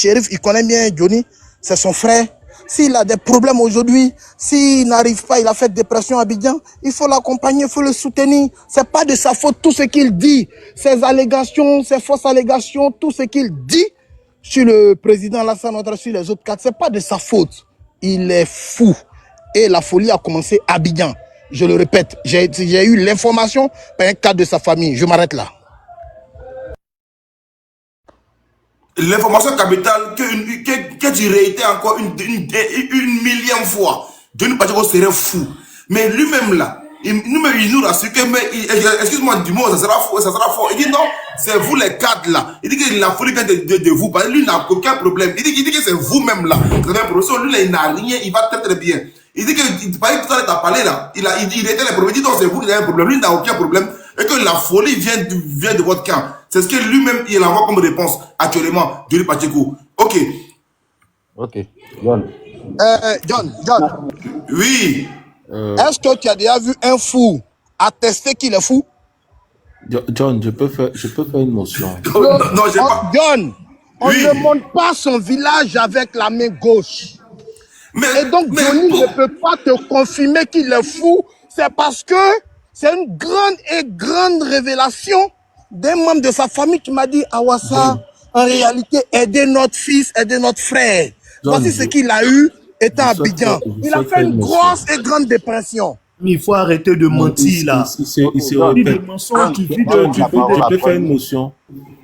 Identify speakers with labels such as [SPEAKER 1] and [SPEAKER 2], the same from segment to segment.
[SPEAKER 1] Shérif, il connaît bien Johnny, c'est son frère. S'il a des problèmes aujourd'hui, s'il n'arrive pas, il a fait dépression à Abidjan, il faut l'accompagner, il faut le soutenir. C'est pas de sa faute tout ce qu'il dit, ses allégations, ses fausses allégations, tout ce qu'il dit sur le président Alassane Ouattara, sur les autres quatre, c'est pas de sa faute. Il est fou. Et la folie a commencé à Abidjan. Je le répète, j'ai eu l'information par un cadre de sa famille. Je m'arrête là.
[SPEAKER 2] L'information capitale que tu réités encore une millième fois. Johnny Pacheco serait fou. Mais lui-même là, il nous rassure que, excuse-moi du mot, ça sera fort. Il dit non, c'est vous les quatre là. Il dit que la folie vient de vous. Parce que lui n'a aucun problème. Il dit que c'est vous-même là. Vous avez un problème. Lui là, il n'a rien, il va très très bien. Il dit que, par exemple, tout à l'heure, tu as parlé là, il était les problèmes. Il dit non, c'est vous qui avez un problème. Lui n'a aucun problème. Et que la folie vient de votre camp. C'est ce que lui-même, il envoie comme réponse actuellement, Johnny Pacheco. Ok.
[SPEAKER 3] Ok. John.
[SPEAKER 1] John.
[SPEAKER 2] Oui.
[SPEAKER 1] Est-ce que tu as déjà vu un fou attester qu'il est fou?
[SPEAKER 3] John, je peux faire une motion.
[SPEAKER 2] Non, j'ai pas.
[SPEAKER 1] John, on
[SPEAKER 2] Oui.
[SPEAKER 1] ne monte pas son village avec la main gauche. Et donc, Johnny ne peut pas te confirmer qu'il est fou. C'est parce que c'est une grande révélation d'un membre de sa famille qui m'a dit, Awassa, en réalité, aider notre fils, aider notre frère.
[SPEAKER 3] John,
[SPEAKER 1] voici ce qu'il a eu étant à Abidjan. Il a fait une grosse et grande dépression.
[SPEAKER 4] Il faut arrêter de mentir là.
[SPEAKER 3] Il se répète. Je peux faire une motion.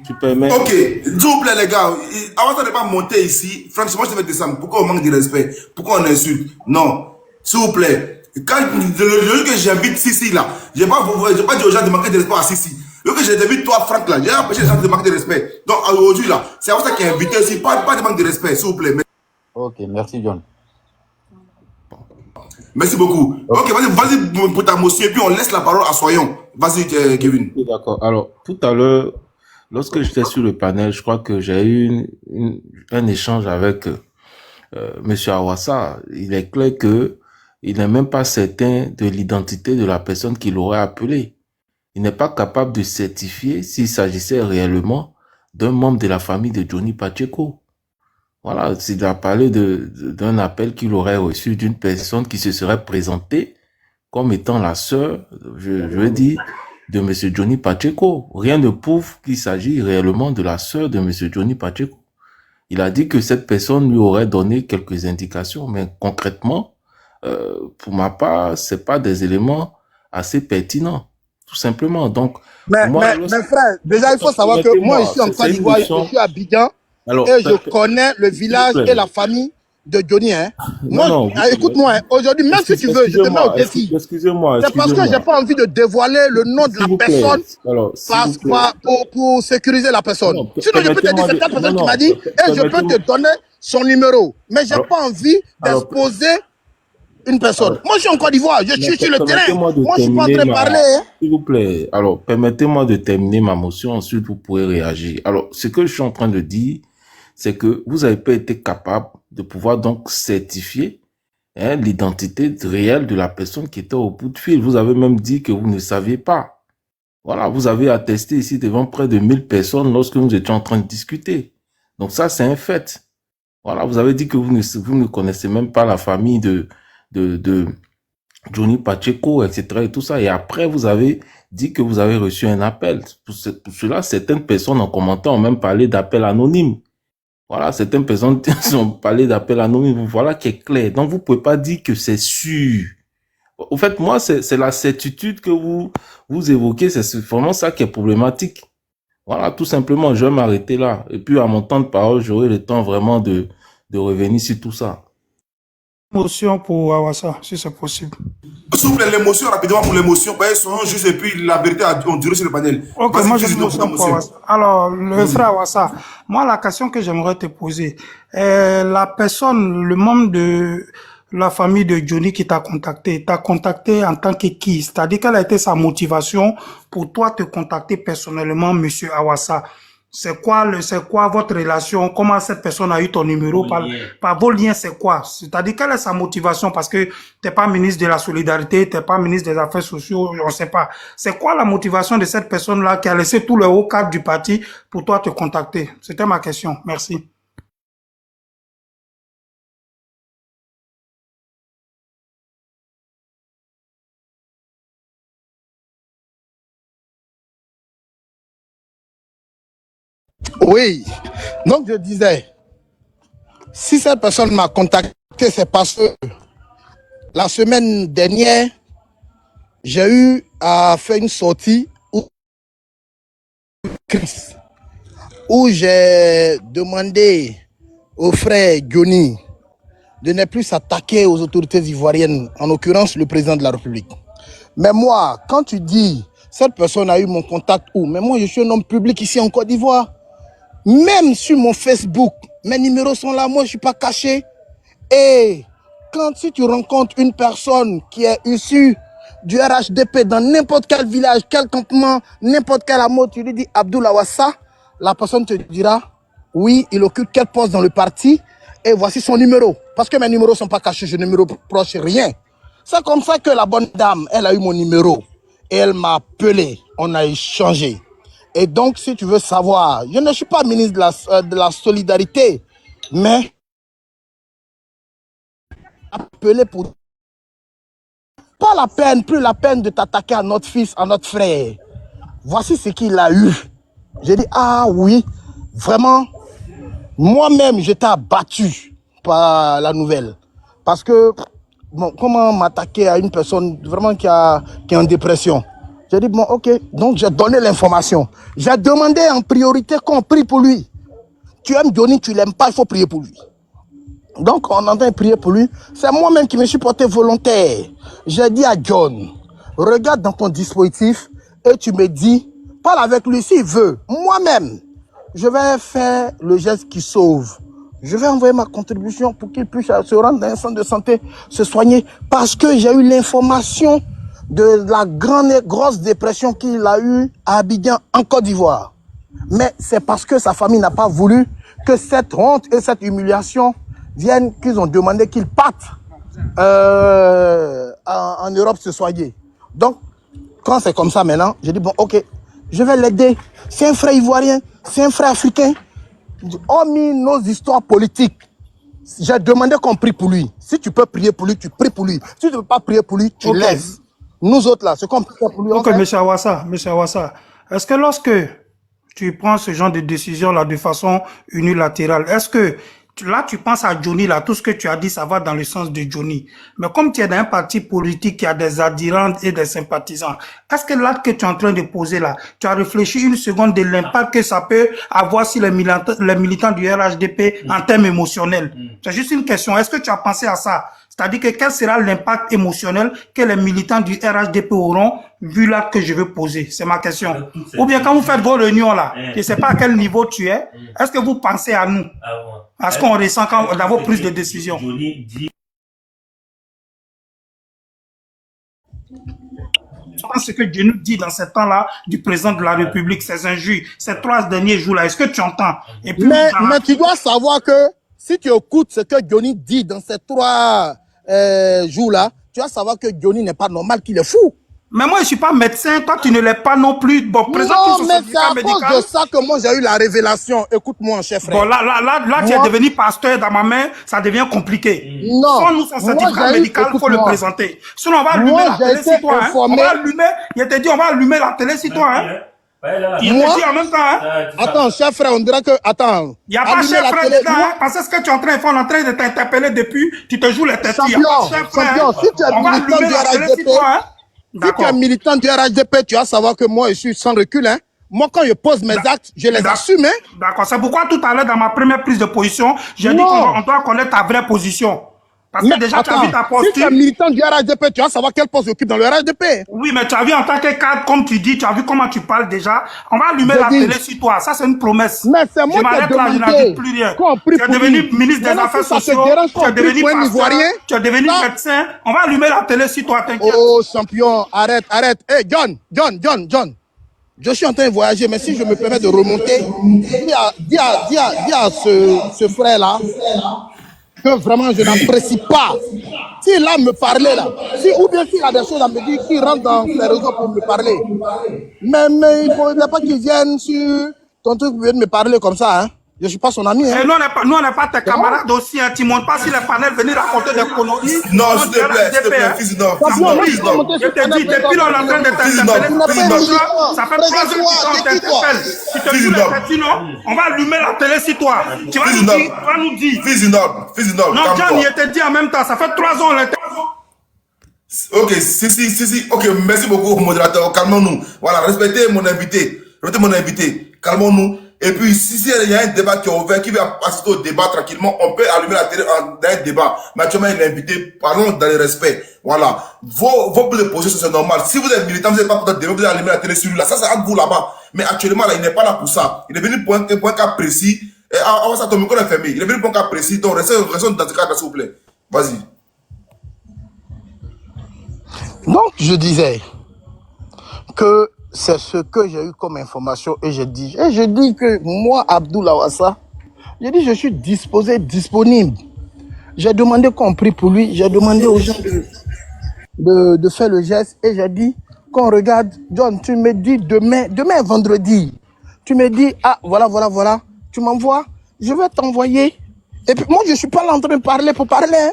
[SPEAKER 3] Tu permets.
[SPEAKER 2] Ok, s'il vous plaît, les gars, avant de ne pas monter ici, franchement, je vais descendre. Pourquoi on manque de respect? Pourquoi on insulte? Non, s'il vous plaît. Quand le jour que j'invite Sissi là, je n'ai pas dit aux gens de manquer de respect à Sissi. Le jour que j'invite toi, Franck là, j'ai empêché les gens de manquer de respect. Donc aujourd'hui là, c'est pour ça qu'il est invité ici, pas de manque de respect, s'il vous plaît.
[SPEAKER 3] Ok, merci John.
[SPEAKER 2] Merci beaucoup. Ok, vas-y pour ta motion et puis on laisse la parole à Soyon. Vas-y, Kevin.
[SPEAKER 3] D'accord. Alors, tout à l'heure, lorsque j'étais sur le panel, je crois que j'ai eu un échange avec Monsieur Awassa. Il est clair que il n'est même pas certain de l'identité de la personne qui l'aurait appelé. Il n'est pas capable de certifier s'il s'agissait réellement d'un membre de la famille de Johnny Pacheco. Voilà, il a parlé d'un appel qu'il aurait reçu d'une personne qui se serait présentée comme étant la sœur, je veux dire, de M. Johnny Pacheco. Rien ne prouve qu'il s'agit réellement de la sœur de M. Johnny Pacheco. Il a dit que cette personne lui aurait donné quelques indications, mais concrètement, pour ma part, c'est pas des éléments assez pertinents, tout simplement. Donc,
[SPEAKER 1] mais frère, déjà il faut savoir que moi ici en Côte d'Ivoire, je suis à Abidjan. Alors, et je connais le village et la famille de Johnny. Hein. Moi, écoute-moi, hein, aujourd'hui, même si tu veux, je te mets au défi.
[SPEAKER 3] Excusez-moi.
[SPEAKER 1] C'est parce que je n'ai pas envie de dévoiler le nom de la personne pour sécuriser la personne. Sinon, je peux te dire, c'est ta personne qui m'a dit, et je peux te donner son numéro. Mais je n'ai pas envie d'exposer une personne. Moi, je suis en Côte d'Ivoire, je suis sur le terrain. Moi, je suis pas en train de parler. Hein.
[SPEAKER 3] S'il vous plaît, alors, permettez-moi de terminer ma motion, ensuite vous pourrez réagir. Alors, ce que je suis en train de dire, c'est que vous n'avez pas été capable de pouvoir donc certifier l'identité réelle de la personne qui était au bout de fil. Vous avez même dit que vous ne saviez pas. Voilà, vous avez attesté ici devant près de 1000 personnes lorsque nous étions en train de discuter. Donc ça, c'est un fait. Voilà, vous avez dit que vous ne connaissez même pas la famille de Johnny Pacheco, etc. et tout ça. Et après, vous avez dit que vous avez reçu un appel. Pour cela, certaines personnes en commentant ont même parlé d'appel anonyme. Voilà, certaines personnes ont parlé d'appel anonyme. Voilà qui est clair. Donc, vous pouvez pas dire que c'est sûr. Au fait, moi, c'est la certitude que vous évoquez. C'est vraiment ça qui est problématique. Voilà, tout simplement, je vais m'arrêter là. Et puis, à mon temps de parole, j'aurai le temps vraiment de revenir sur tout ça.
[SPEAKER 5] Motion pour Awassa, si c'est possible.
[SPEAKER 2] S'il vous plaît, l'émotion, rapidement pour l'émotion. Soyons juste et puis la vérité on dirait sur le panel.
[SPEAKER 5] Ok, moi j'ai une motion pour Awassa. Alors, le frère Awassa, moi la question que j'aimerais te poser, la personne, le membre de la famille de Johnny qui t'a contacté en tant que qui? C'est-à-dire quelle a été sa motivation pour toi te contacter personnellement, monsieur Awassa? C'est quoi votre relation? Comment cette personne a eu ton numéro? Par vos liens, c'est quoi? C'est-à-dire, quelle est sa motivation? Parce que t'es pas ministre de la Solidarité, t'es pas ministre des Affaires sociales, on sait pas. C'est quoi la motivation de cette personne-là qui a laissé tout le haut cadre du parti pour toi te contacter? C'était ma question. Merci.
[SPEAKER 1] Oui. Donc, je disais, si cette personne m'a contacté, c'est parce que la semaine dernière, j'ai eu à faire une sortie où j'ai demandé au frère Johnny de ne plus s'attaquer aux autorités ivoiriennes, en l'occurrence le président de la République. Mais moi, quand tu dis, cette personne a eu mon contact où? Mais moi, je suis un homme public ici en Côte d'Ivoire. Même sur mon Facebook, mes numéros sont là, moi je ne suis pas caché. Et si tu rencontres une personne qui est issue du RHDP dans n'importe quel village, quel campement, n'importe quel hameau, tu lui dis Abdoul Awassa, la personne te dira oui, il occupe quel poste dans le parti et voici son numéro. Parce que mes numéros ne sont pas cachés, je ne me reproche rien. C'est comme ça que la bonne dame, elle a eu mon numéro et elle m'a appelé, on a échangé. Et donc, si tu veux savoir, je ne suis pas ministre de la solidarité, mais appelé pour... Pas la peine, plus la peine de t'attaquer à notre fils, à notre frère. Voici ce qu'il a eu. J'ai dit, ah oui, vraiment, moi-même, j'étais abattu par la nouvelle. Parce que, bon, comment m'attaquer à une personne vraiment qui est en dépression? J'ai dit, bon, ok, donc j'ai donné l'information. J'ai demandé en priorité qu'on prie pour lui. Tu aimes Johnny, tu l'aimes pas, il faut prier pour lui. Donc, on entend prier pour lui. C'est moi-même qui me suis porté volontaire. J'ai dit à John, regarde dans ton dispositif et tu me dis, parle avec lui s'il veut. Moi-même, je vais faire le geste qui sauve. Je vais envoyer ma contribution pour qu'il puisse se rendre dans un centre de santé, se soigner. Parce que j'ai eu l'information de la grosse dépression qu'il a eue à Abidjan, en Côte d'Ivoire. Mais c'est parce que sa famille n'a pas voulu que cette honte et cette humiliation viennent, qu'ils ont demandé qu'il parte en Europe se soigner. Donc, quand c'est comme ça maintenant, j'ai dit, bon, ok, je vais l'aider. C'est un frère ivoirien, c'est un frère africain. Hormis nos histoires politiques, j'ai demandé qu'on prie pour lui. Si tu peux prier pour lui, tu pries pour lui. Si tu ne peux pas prier pour lui, tu laisses. Nous autres là, c'est qu'on prie pour lui.
[SPEAKER 5] Ok, M. Awassa, est-ce que lorsque tu prends ce genre de décision là de façon unilatérale, est-ce que là tu penses à Johnny là, tout ce que tu as dit ça va dans le sens de Johnny, mais comme tu es dans un parti politique qui a des adhérents et des sympathisants, est-ce que l'acte que tu es en train de poser là, tu as réfléchi une seconde de l'impact que ça peut avoir sur les militants du RHDP en termes émotionnels? C'est juste une question, est-ce que tu as pensé à ça? C'est-à-dire que quel sera l'impact émotionnel que les militants du RHDP auront vu l'acte que je veux poser? C'est ma question. Ou bien quand vous faites vos réunions là, je ne sais pas à quel niveau tu es, est-ce que vous pensez à nous? À ce qu'on ressent quand on a vos prises de décision? Je pense que Dieu nous dit dans ce temps-là du président de la République, ces injures, ces 3 derniers jours-là, est-ce que tu entends? Et puis,
[SPEAKER 1] mais tu dois savoir que si tu écoutes ce que Johnny dit dans ces 3 jours-là, tu vas savoir que Johnny n'est pas normal, qu'il est fou.
[SPEAKER 5] Mais moi, je ne suis pas médecin, toi, tu ne l'es pas non plus. Bon, présente
[SPEAKER 1] non, mais c'est à cause de ça que moi, j'ai eu la révélation. Écoute-moi, chef frère.
[SPEAKER 5] Bon, là, tu es devenu pasteur dans ma main, ça devient compliqué.
[SPEAKER 1] Non.
[SPEAKER 5] Sans nous, son certificat médical, il faut le présenter. Sinon, on va allumer la télé sur toi. Hein. On va allumer, il te dit, on va allumer la télé sur toi. Hein. Il te dit en même temps. Hein.
[SPEAKER 1] Attends, chef frère, on dirait que... Attends.
[SPEAKER 5] Il n'y a pas chef frère dedans, hein, parce que ce que tu es en train de faire, on est en train de t'interpeller depuis, tu te joues les têtes.
[SPEAKER 1] Champion, si tu es militant du RHDP, si tu es militant du RHDP, tu vas savoir que moi, je suis sans recul. Hein. Moi, quand je pose mes actes, je les assume. Hein.
[SPEAKER 5] D'accord, c'est pourquoi tout à l'heure, dans ma première prise de position, j'ai dit qu'on doit connaître ta vraie position. Parce que déjà, tu as vu ta posture.
[SPEAKER 1] Si tu es militant du RHDP, tu vas savoir quel poste j'occupe dans le RHDP.
[SPEAKER 5] Oui, mais tu as vu en tant que cadre, comme tu dis, tu as vu comment tu parles déjà. On va allumer la télé sur toi. Ça, c'est une promesse.
[SPEAKER 1] Mais c'est moi qui ai demandé.
[SPEAKER 5] Je n'en dis plus rien. Tu es devenu ministre des Affaires sociales. Tu es devenu pasteur. Tu es devenu médecin. On va allumer la télé sur toi, t'inquiète.
[SPEAKER 1] Oh, champion, arrête. Hey, John. Je suis en train de voyager, mais si je me permets de remonter, dis à ce frère-là que vraiment je n'apprécie pas. S'il a me parler là, ou bien s'il a des choses à me dire, qu'il rentre dans les réseaux pour me parler. Mais il ne faut pas qu'il vienne sur ton truc pour me parler comme ça. Hein. Je ne suis pas son ami. Hein.
[SPEAKER 5] Et nous, on n'est pas tes camarades aussi. Hein. Tu ne montes pas sur les panels, venir raconter des conneries.
[SPEAKER 2] Non, s'il te plaît, fils d'homme.
[SPEAKER 5] Je te dis, depuis là, on est en train de t'interpeller. Ça fait 3 heures qu'on t'interpelle. Tu te dis les sinon, on va allumer la télé sur toi. Tu vas nous dire.
[SPEAKER 2] Fils d'homme.
[SPEAKER 5] Non, John, il te dit en même temps. Ça fait 3 ans, on l'interpelle.
[SPEAKER 2] Ok, si. Ok, merci beaucoup, modérateur. Calmons-nous. Voilà, respectez mon invité. Calmons-nous. Et puis, si il y a un débat qui est ouvert, qui veut assister au débat tranquillement, on peut allumer la télé dans un débat. Mais actuellement, il est invité. Parlons dans le respect. Voilà. Vos positions, c'est normal. Si vous êtes militant, vous n'êtes pas pour débat, vous allez allumer la télé sur lui là. Ça, c'est entre vous là-bas. Mais actuellement, là, il n'est pas là pour ça. Il est venu pour un cas précis. Et avant ça, ton micro est fermé. Il est venu pour un cas précis. Donc, restez dans ce cas-là, s'il vous plaît. Vas-y.
[SPEAKER 1] Donc, je disais que c'est ce que j'ai eu comme information et je dis que moi, Abdoul Awassa, je suis disponible. J'ai demandé qu'on prie pour lui, j'ai demandé aux gens de faire le geste et j'ai dit qu'on regarde. John, tu me dis demain est vendredi. Tu me dis, ah, voilà, tu m'envoies, je vais t'envoyer. Et puis moi, je ne suis pas là en train de parler pour parler. Hein.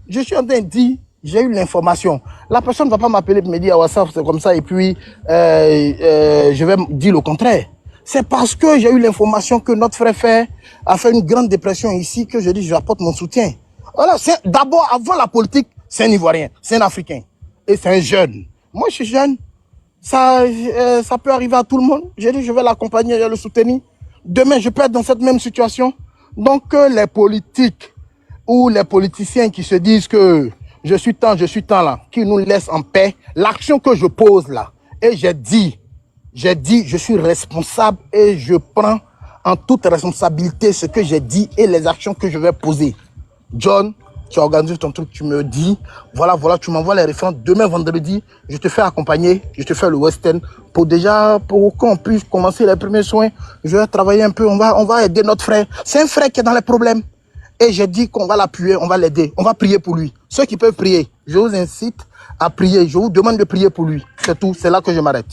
[SPEAKER 1] Je suis en train de dire, j'ai eu l'information. La personne ne va pas m'appeler pour me dire, ah, WhatsApp, c'est comme ça, et puis je vais dire le contraire. C'est parce que j'ai eu l'information que notre frère a fait une grande dépression ici que je dis, j'apporte mon soutien. Voilà, d'abord, avant la politique, c'est un Ivoirien, c'est un Africain, et c'est un jeune. Moi, je suis jeune. Ça peut arriver à tout le monde. J'ai dit, je vais l'accompagner, je vais le soutenir. Demain, je peux être dans cette même situation. Donc, les politiques ou les politiciens qui se disent que je suis tant là, qui nous laissent en paix, l'action que je pose là, et j'ai dit, je suis responsable et je prends en toute responsabilité ce que j'ai dit et les actions que je vais poser. John, tu organises ton truc, tu me dis, voilà, tu m'envoies les références. Demain, vendredi, je te fais accompagner, je te fais le Western pour qu'on puisse commencer les premiers soins. Je vais travailler un peu, on va aider notre frère. C'est un frère qui est dans les problèmes. Et j'ai dit qu'on va l'appuyer, on va l'aider, on va prier pour lui. Ceux qui peuvent prier, je vous incite à prier, je vous demande de prier pour lui. C'est tout, c'est là que je m'arrête.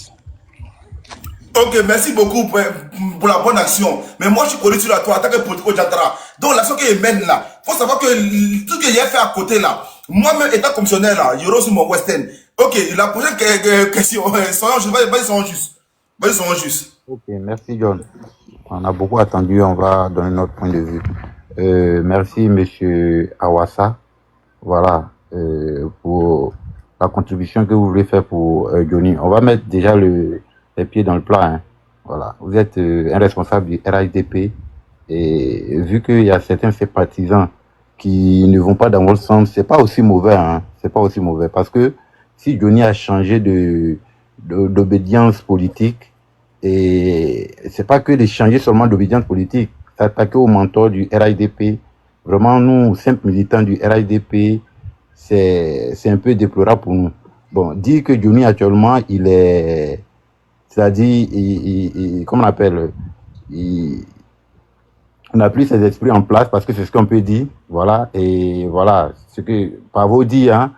[SPEAKER 2] Ok, merci beaucoup pour la bonne action. Mais moi, je suis connu sur la toi en tant que politique Jantara. Donc, l'action qu'il mène là, il faut savoir que tout ce qu'il a fait à côté là, moi-même étant commissionnaire là, il y aura aussi mon Western. Ok, la prochaine question, soyons justes.
[SPEAKER 6] Ok, merci John. On a beaucoup attendu, on va donner notre point de vue. Merci Monsieur Awassa, voilà, pour la contribution que vous voulez faire pour Johnny. On va mettre déjà les pieds dans le plat. Hein. Voilà, vous êtes un responsable du RHDP et vu qu'il y a certains sympathisants qui ne vont pas dans votre sens, c'est pas aussi mauvais. Hein. C'est pas aussi mauvais parce que si Johnny a changé d'obédience politique, et c'est pas que de changer seulement d'obédience politique, s'attaquer au mentor du RHDP. Vraiment, nous, simples militants du RHDP, c'est un peu déplorable pour nous. Bon, dire que Johnny actuellement, il est, c'est-à-dire, comment on appelle, on n'a plus ses esprits en place parce que c'est ce qu'on peut dire, voilà, et voilà, ce que Pavo dit, hein,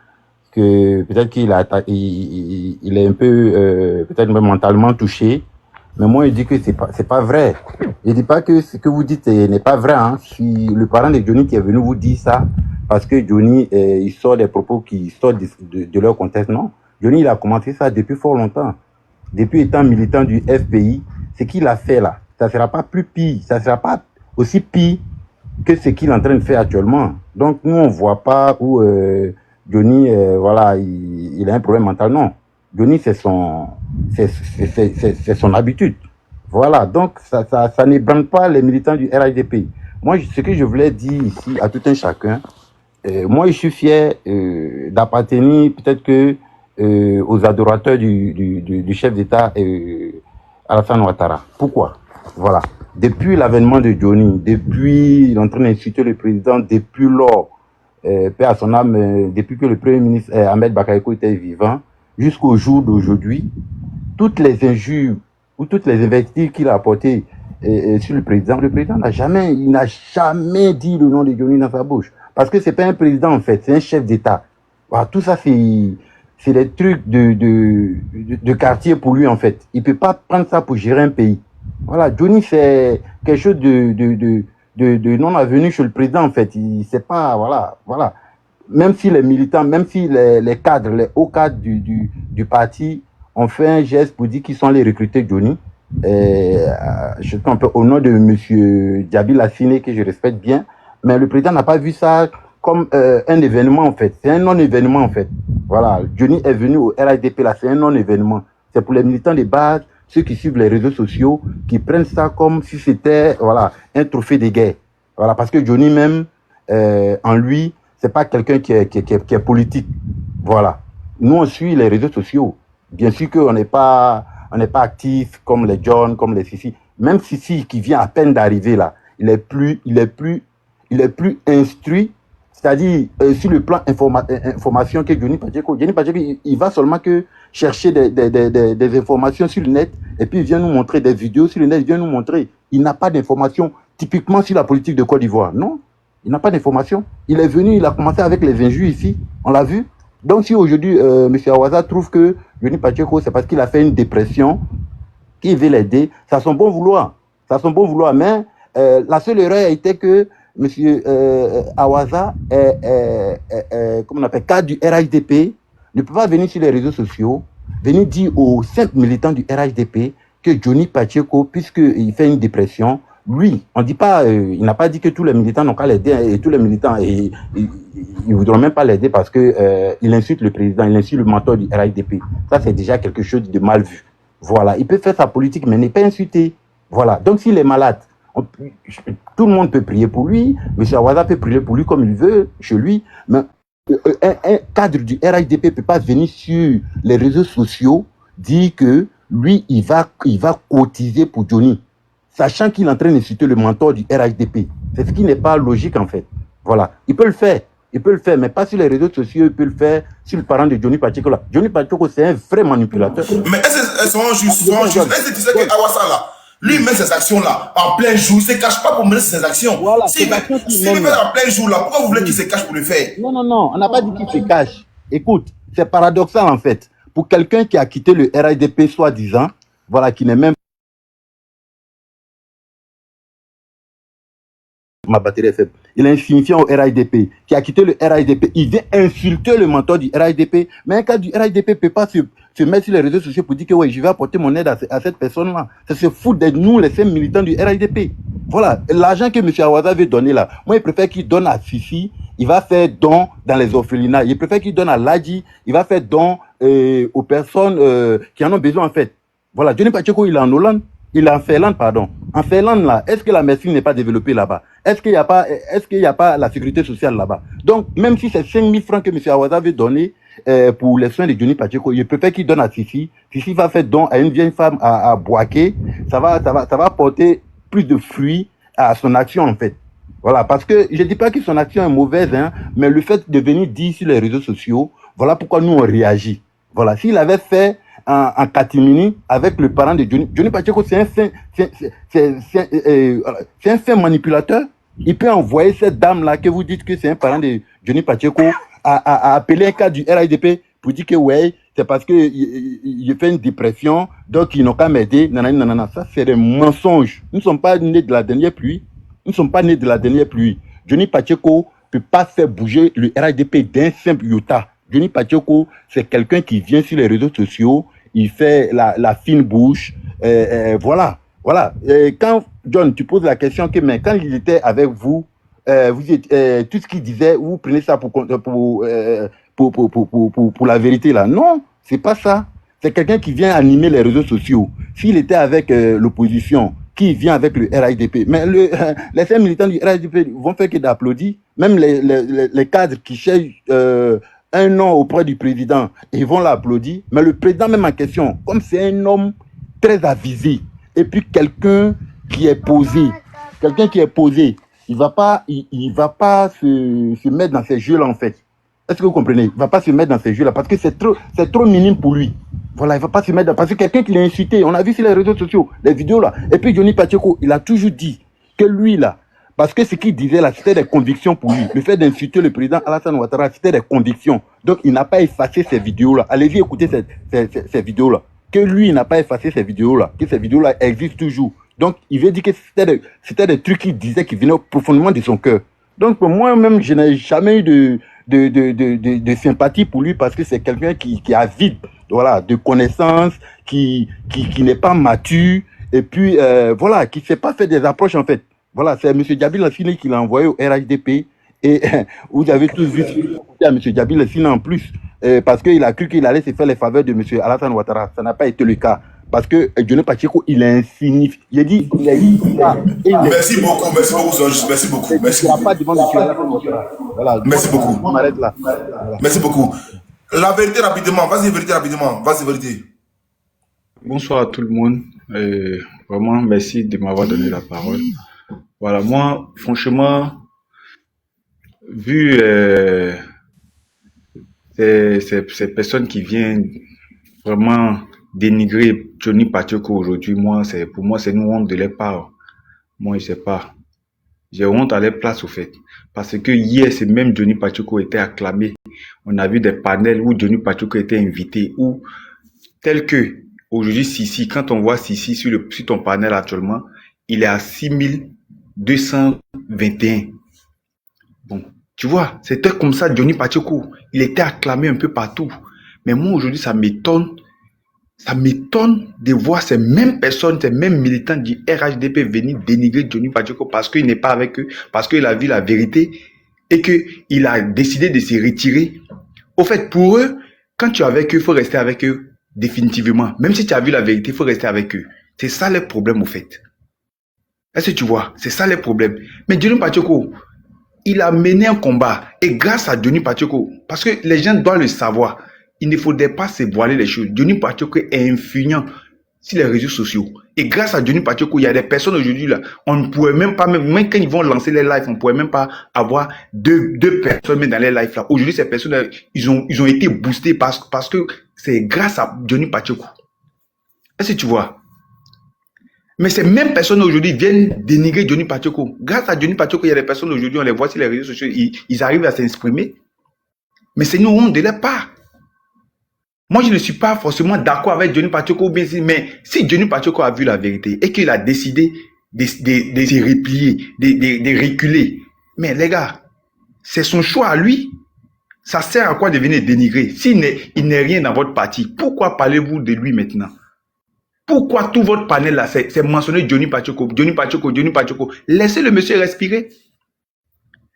[SPEAKER 6] que peut-être qu'il il est un peu, peut-être même mentalement touché. Mais moi, je dis que c'est pas vrai. Je dis pas que ce que vous dites n'est pas vrai. Hein. Je suis le parent de Johnny qui est venu vous dire ça parce que Johnny, il sort des propos qui sortent de leur contexte. Non. Johnny, il a commencé ça depuis fort longtemps. Depuis étant militant du FPI, ce qu'il a fait là, ça sera pas plus pire, ça sera pas aussi pire que ce qu'il est en train de faire actuellement. Donc, nous, on voit pas où Johnny, voilà, il a un problème mental. Non. Johnny, c'est son habitude. Voilà, donc ça n'ébranle pas les militants du RHDP. Moi, ce que je voulais dire ici à tout un chacun, moi, je suis fier d'appartenir peut-être que aux adorateurs du chef d'État Alassane Ouattara. Pourquoi? Voilà. Depuis l'avènement de Johnny, depuis l'entrée d'insulter le président, depuis lors, paix à son âme, depuis que le Premier ministre Ahmed Bakayoko était vivant, jusqu'au jour d'aujourd'hui, toutes les injures ou toutes les invectives qu'il a apportées sur le président n'a jamais dit le nom de Johnny dans sa bouche. Parce que c'est pas un président en fait, c'est un chef d'État. Voilà, tout ça c'est des trucs de quartier pour lui en fait. Il peut pas prendre ça pour gérer un pays. Voilà, Johnny, c'est quelque chose de non avenu chez le président, en fait. Il sait pas, voilà. Même si les militants, même si les cadres, les hauts cadres du parti ont fait un geste pour dire qu'ils sont allés recruter Johnny, je suis un peu au nom de M. Djabil Assine, que je respecte bien, mais le président n'a pas vu ça comme un événement, en fait. C'est un non-événement, en fait. Voilà, Johnny est venu au RIDP, là, c'est un non-événement. C'est pour les militants de base, ceux qui suivent les réseaux sociaux, qui prennent ça comme si c'était, voilà, un trophée de guerre. Voilà, parce que Johnny même, en lui, c'est pas quelqu'un qui est politique. Voilà. Nous, on suit les réseaux sociaux. Bien sûr qu'on n'est pas actif comme les John, comme les Sissi. Même Sissi, qui vient à peine d'arriver là, il est plus instruit, c'est-à-dire sur le plan information que Johnny Pacheco. Johnny Pacheco, il va seulement que chercher des informations sur le net et puis il vient nous montrer des vidéos sur le net, il vient nous montrer. Il n'a pas d'informations typiquement sur la politique de Côte d'Ivoire. Non, il n'a pas d'informations. Il est venu, il a commencé avec les injures ici, on l'a vu. Donc si aujourd'hui, M. Awaza trouve que Johnny Pacheco, c'est parce qu'il a fait une dépression, qu'il veut l'aider, c'est à son bon vouloir. C'est à son bon vouloir. Mais la seule erreur a été que M. Awaza comme on appelle, cadre du RHDP, ne peut pas venir sur les réseaux sociaux, venir dire aux simples militants du RHDP que Johnny Pacheco, puisqu'il fait une dépression, lui, on dit pas, il n'a pas dit que tous les militants n'ont qu'à l'aider, et tous les militants, ils ne voudront même pas l'aider parce que il insulte le président, il insulte le mentor du RHDP. Ça, c'est déjà quelque chose de mal vu. Voilà, il peut faire sa politique, mais n'est pas insulté. Voilà, donc s'il est malade, tout le monde peut prier pour lui, M. Awaza peut prier pour lui comme il veut, chez lui, mais un cadre du RHDP ne peut pas venir sur les réseaux sociaux dire que lui, il va cotiser pour Johnny, sachant qu'il est en train d'insulter le mentor du RHDP. C'est ce qui n'est pas logique, en fait. Voilà. Il peut le faire, mais pas sur les réseaux sociaux, il peut le faire sur le parent de Johnny Pacheco. Là. Johnny Pacheco, c'est un vrai manipulateur.
[SPEAKER 2] Mais est-ce qu'elles sont justes? Est-ce que tu sais que Awassa, là, lui, il met ses actions là, en plein jour, il ne se cache pas pour mener ses actions. Voilà, s'il veut faire en plein jour là, pourquoi vous voulez qu'il se cache pour le faire?
[SPEAKER 6] Non, on n'a pas dit qu'il se cache. Écoute, c'est paradoxal en fait. Pour quelqu'un qui a quitté le RHDP soi-disant, voilà, qui n'est même ma batterie est faible. Il est insignifiant au RHDP, qui a quitté le RHDP. Il vient insulter le mentor du RHDP. Mais un cas du RHDP ne peut pas se mettre sur les réseaux sociaux pour dire que ouais, je vais apporter mon aide à cette personne-là. C'est se foutre de nous, les 5 militants du RHDP. Voilà, l'argent que M. Awaza veut donner là, moi, il préfère qu'il donne à Fifi, il va faire don dans les orphelinats. Il préfère qu'il donne à Ladji, il va faire don aux personnes qui en ont besoin en fait. Voilà, Johnny Pacheco, il est en Hollande. Il est en Finlande, pardon. En Finlande, là, est-ce que la médecine n'est pas développée là-bas? Est-ce qu'il n'y a pas la sécurité sociale là-bas? Donc, même si c'est 5 000 francs que M. Awaza veut donner pour les soins de Johnny Pacheco, il préfère qu'il donne à Fifi. Fifi va faire don à une vieille femme à Boaké. Ça va apporter plus de fruits à son action, en fait. Voilà, parce que je ne dis pas que son action est mauvaise, hein, mais le fait de venir dire sur les réseaux sociaux, voilà pourquoi nous on réagit. Voilà, s'il avait fait en catimini avec le parent de Johnny Pacheco, c'est un fin manipulateur. Il peut envoyer cette dame-là que vous dites que c'est un parent de Johnny Pacheco à appeler un cas du RHDP pour dire que ouais, c'est parce que il fait une dépression, donc ils n'ont qu'à m'aider. Nanana. Ça, c'est des mensonges. Nous ne sommes pas nés de la dernière pluie. Johnny Pacheco ne peut pas faire bouger le RHDP d'un simple iota. Johnny Pacheco, c'est quelqu'un qui vient sur les réseaux sociaux, il fait la fine bouche, voilà. Et quand, John, tu poses la question que, mais quand il était avec vous, vous êtes, tout ce qu'il disait, vous prenez ça pour la vérité, là. Non, c'est pas ça. C'est quelqu'un qui vient animer les réseaux sociaux. S'il était avec l'opposition, qui vient avec le RHDP, mais les 5 militants du RHDP vont faire que d'applaudir, même les cadres qui cherchent un nom auprès du président, ils vont l'applaudir. Mais le président même en question, comme c'est un homme très avisé, et puis quelqu'un qui est posé, il va pas se mettre dans ces jeux-là en fait. Est-ce que vous comprenez? Il va pas se mettre dans ces jeux-là parce que c'est trop minime pour lui. Voilà, il va pas se mettre dans... Parce que quelqu'un qui l'a insulté, on a vu sur les réseaux sociaux, les vidéos là. Et puis Johnny Pacheco, il a toujours dit que lui là, parce que ce qu'il disait là, c'était des convictions pour lui. Le fait d'insulter le président Alassane Ouattara, c'était des convictions. Donc, il n'a pas effacé ces vidéos-là. Allez-y écouter ces vidéos-là. que lui, il n'a pas effacé ces vidéos-là, que ces vidéos-là existent toujours. Donc, il veut dire que c'était des trucs qu'il disait qui venaient profondément de son cœur. Donc, pour moi-même, je n'ai jamais eu de sympathie pour lui parce que c'est quelqu'un qui est avide, voilà, de connaissances, qui n'est pas mature, et puis, voilà, qui ne sait pas faire des approches, en fait. Voilà, c'est M. Djabil Lassine qui l'a envoyé au RHDP, et vous avez tous vu à M. Djabil Lassine en plus, parce qu'il a cru qu'il allait se faire les faveurs de M. Alassane Ouattara. Ça n'a pas été le cas. Parce que Dionne Pacheco, il est insignifiant. Il a dit ça.
[SPEAKER 2] Merci beaucoup, Zonj. Merci beaucoup. Merci beaucoup.
[SPEAKER 6] Pas devant M. Alassane Ouattara. Voilà.
[SPEAKER 2] Merci beaucoup.
[SPEAKER 6] On arrête là. Voilà.
[SPEAKER 2] Merci beaucoup. La vérité rapidement. Vas-y, vérité rapidement. Vas-y, vérité.
[SPEAKER 7] Bonsoir à tout le monde. Vraiment, merci de m'avoir donné la parole. Voilà, moi, franchement, vu ces personnes qui viennent vraiment dénigrer Johnny Pacheco aujourd'hui, pour moi, c'est une honte de leur part. Moi, je sais pas. J'ai honte à leur place, au fait. Parce que hier, c'est même Johnny Pacheco était acclamé. On a vu des panels où Johnny Pacheco était invité, où, tel que, aujourd'hui, Sissi, quand on voit Sissi sur ton panel actuellement, il est à 6221. Bon, tu vois, c'était comme ça, Johnny Pacheco. Il était acclamé un peu partout. Mais moi, aujourd'hui, ça m'étonne de voir ces mêmes personnes, ces mêmes militants du RHDP venir dénigrer Johnny Pacheco parce qu'il n'est pas avec eux, parce qu'il a vu la vérité et qu'il a décidé de se retirer. Au fait, pour eux, quand tu es avec eux, il faut rester avec eux définitivement. Même si tu as vu la vérité, il faut rester avec eux. C'est ça le problème, au fait. Est-ce que tu vois? C'est ça le problème. Mais Johnny Pacheco, il a mené un combat. Et grâce à Johnny Pacheco, parce que les gens doivent le savoir, il ne faudrait pas se voiler les choses. Johnny Pacheco est influent sur les réseaux sociaux. Et grâce à Johnny Pacheco, il y a des personnes aujourd'hui là, on ne pourrait même pas, même quand ils vont lancer les lives, on ne pourrait même pas avoir deux personnes dans les lives là. Aujourd'hui, ces personnes là, ils ont été boostés parce que c'est grâce à Johnny Pacheco. Est-ce que tu vois? Mais ces mêmes personnes aujourd'hui viennent dénigrer Johnny Pacheco. Grâce à Johnny Pacheco, il y a des personnes aujourd'hui, on les voit sur les réseaux sociaux, ils arrivent à s'exprimer. Mais c'est nous, on ne l'est pas. Moi, je ne suis pas forcément d'accord avec Johnny Pacheco, mais si Johnny Pacheco a vu la vérité et qu'il a décidé de se replier, de reculer, mais les gars, c'est son choix à lui. Ça sert à quoi de venir dénigrer? S'il n'est rien dans votre parti, pourquoi parlez-vous de lui maintenant? Pourquoi tout votre panel là, c'est mentionné Johnny Pacheco, Johnny Pacheco, Johnny Pacheco? Laissez le monsieur respirer.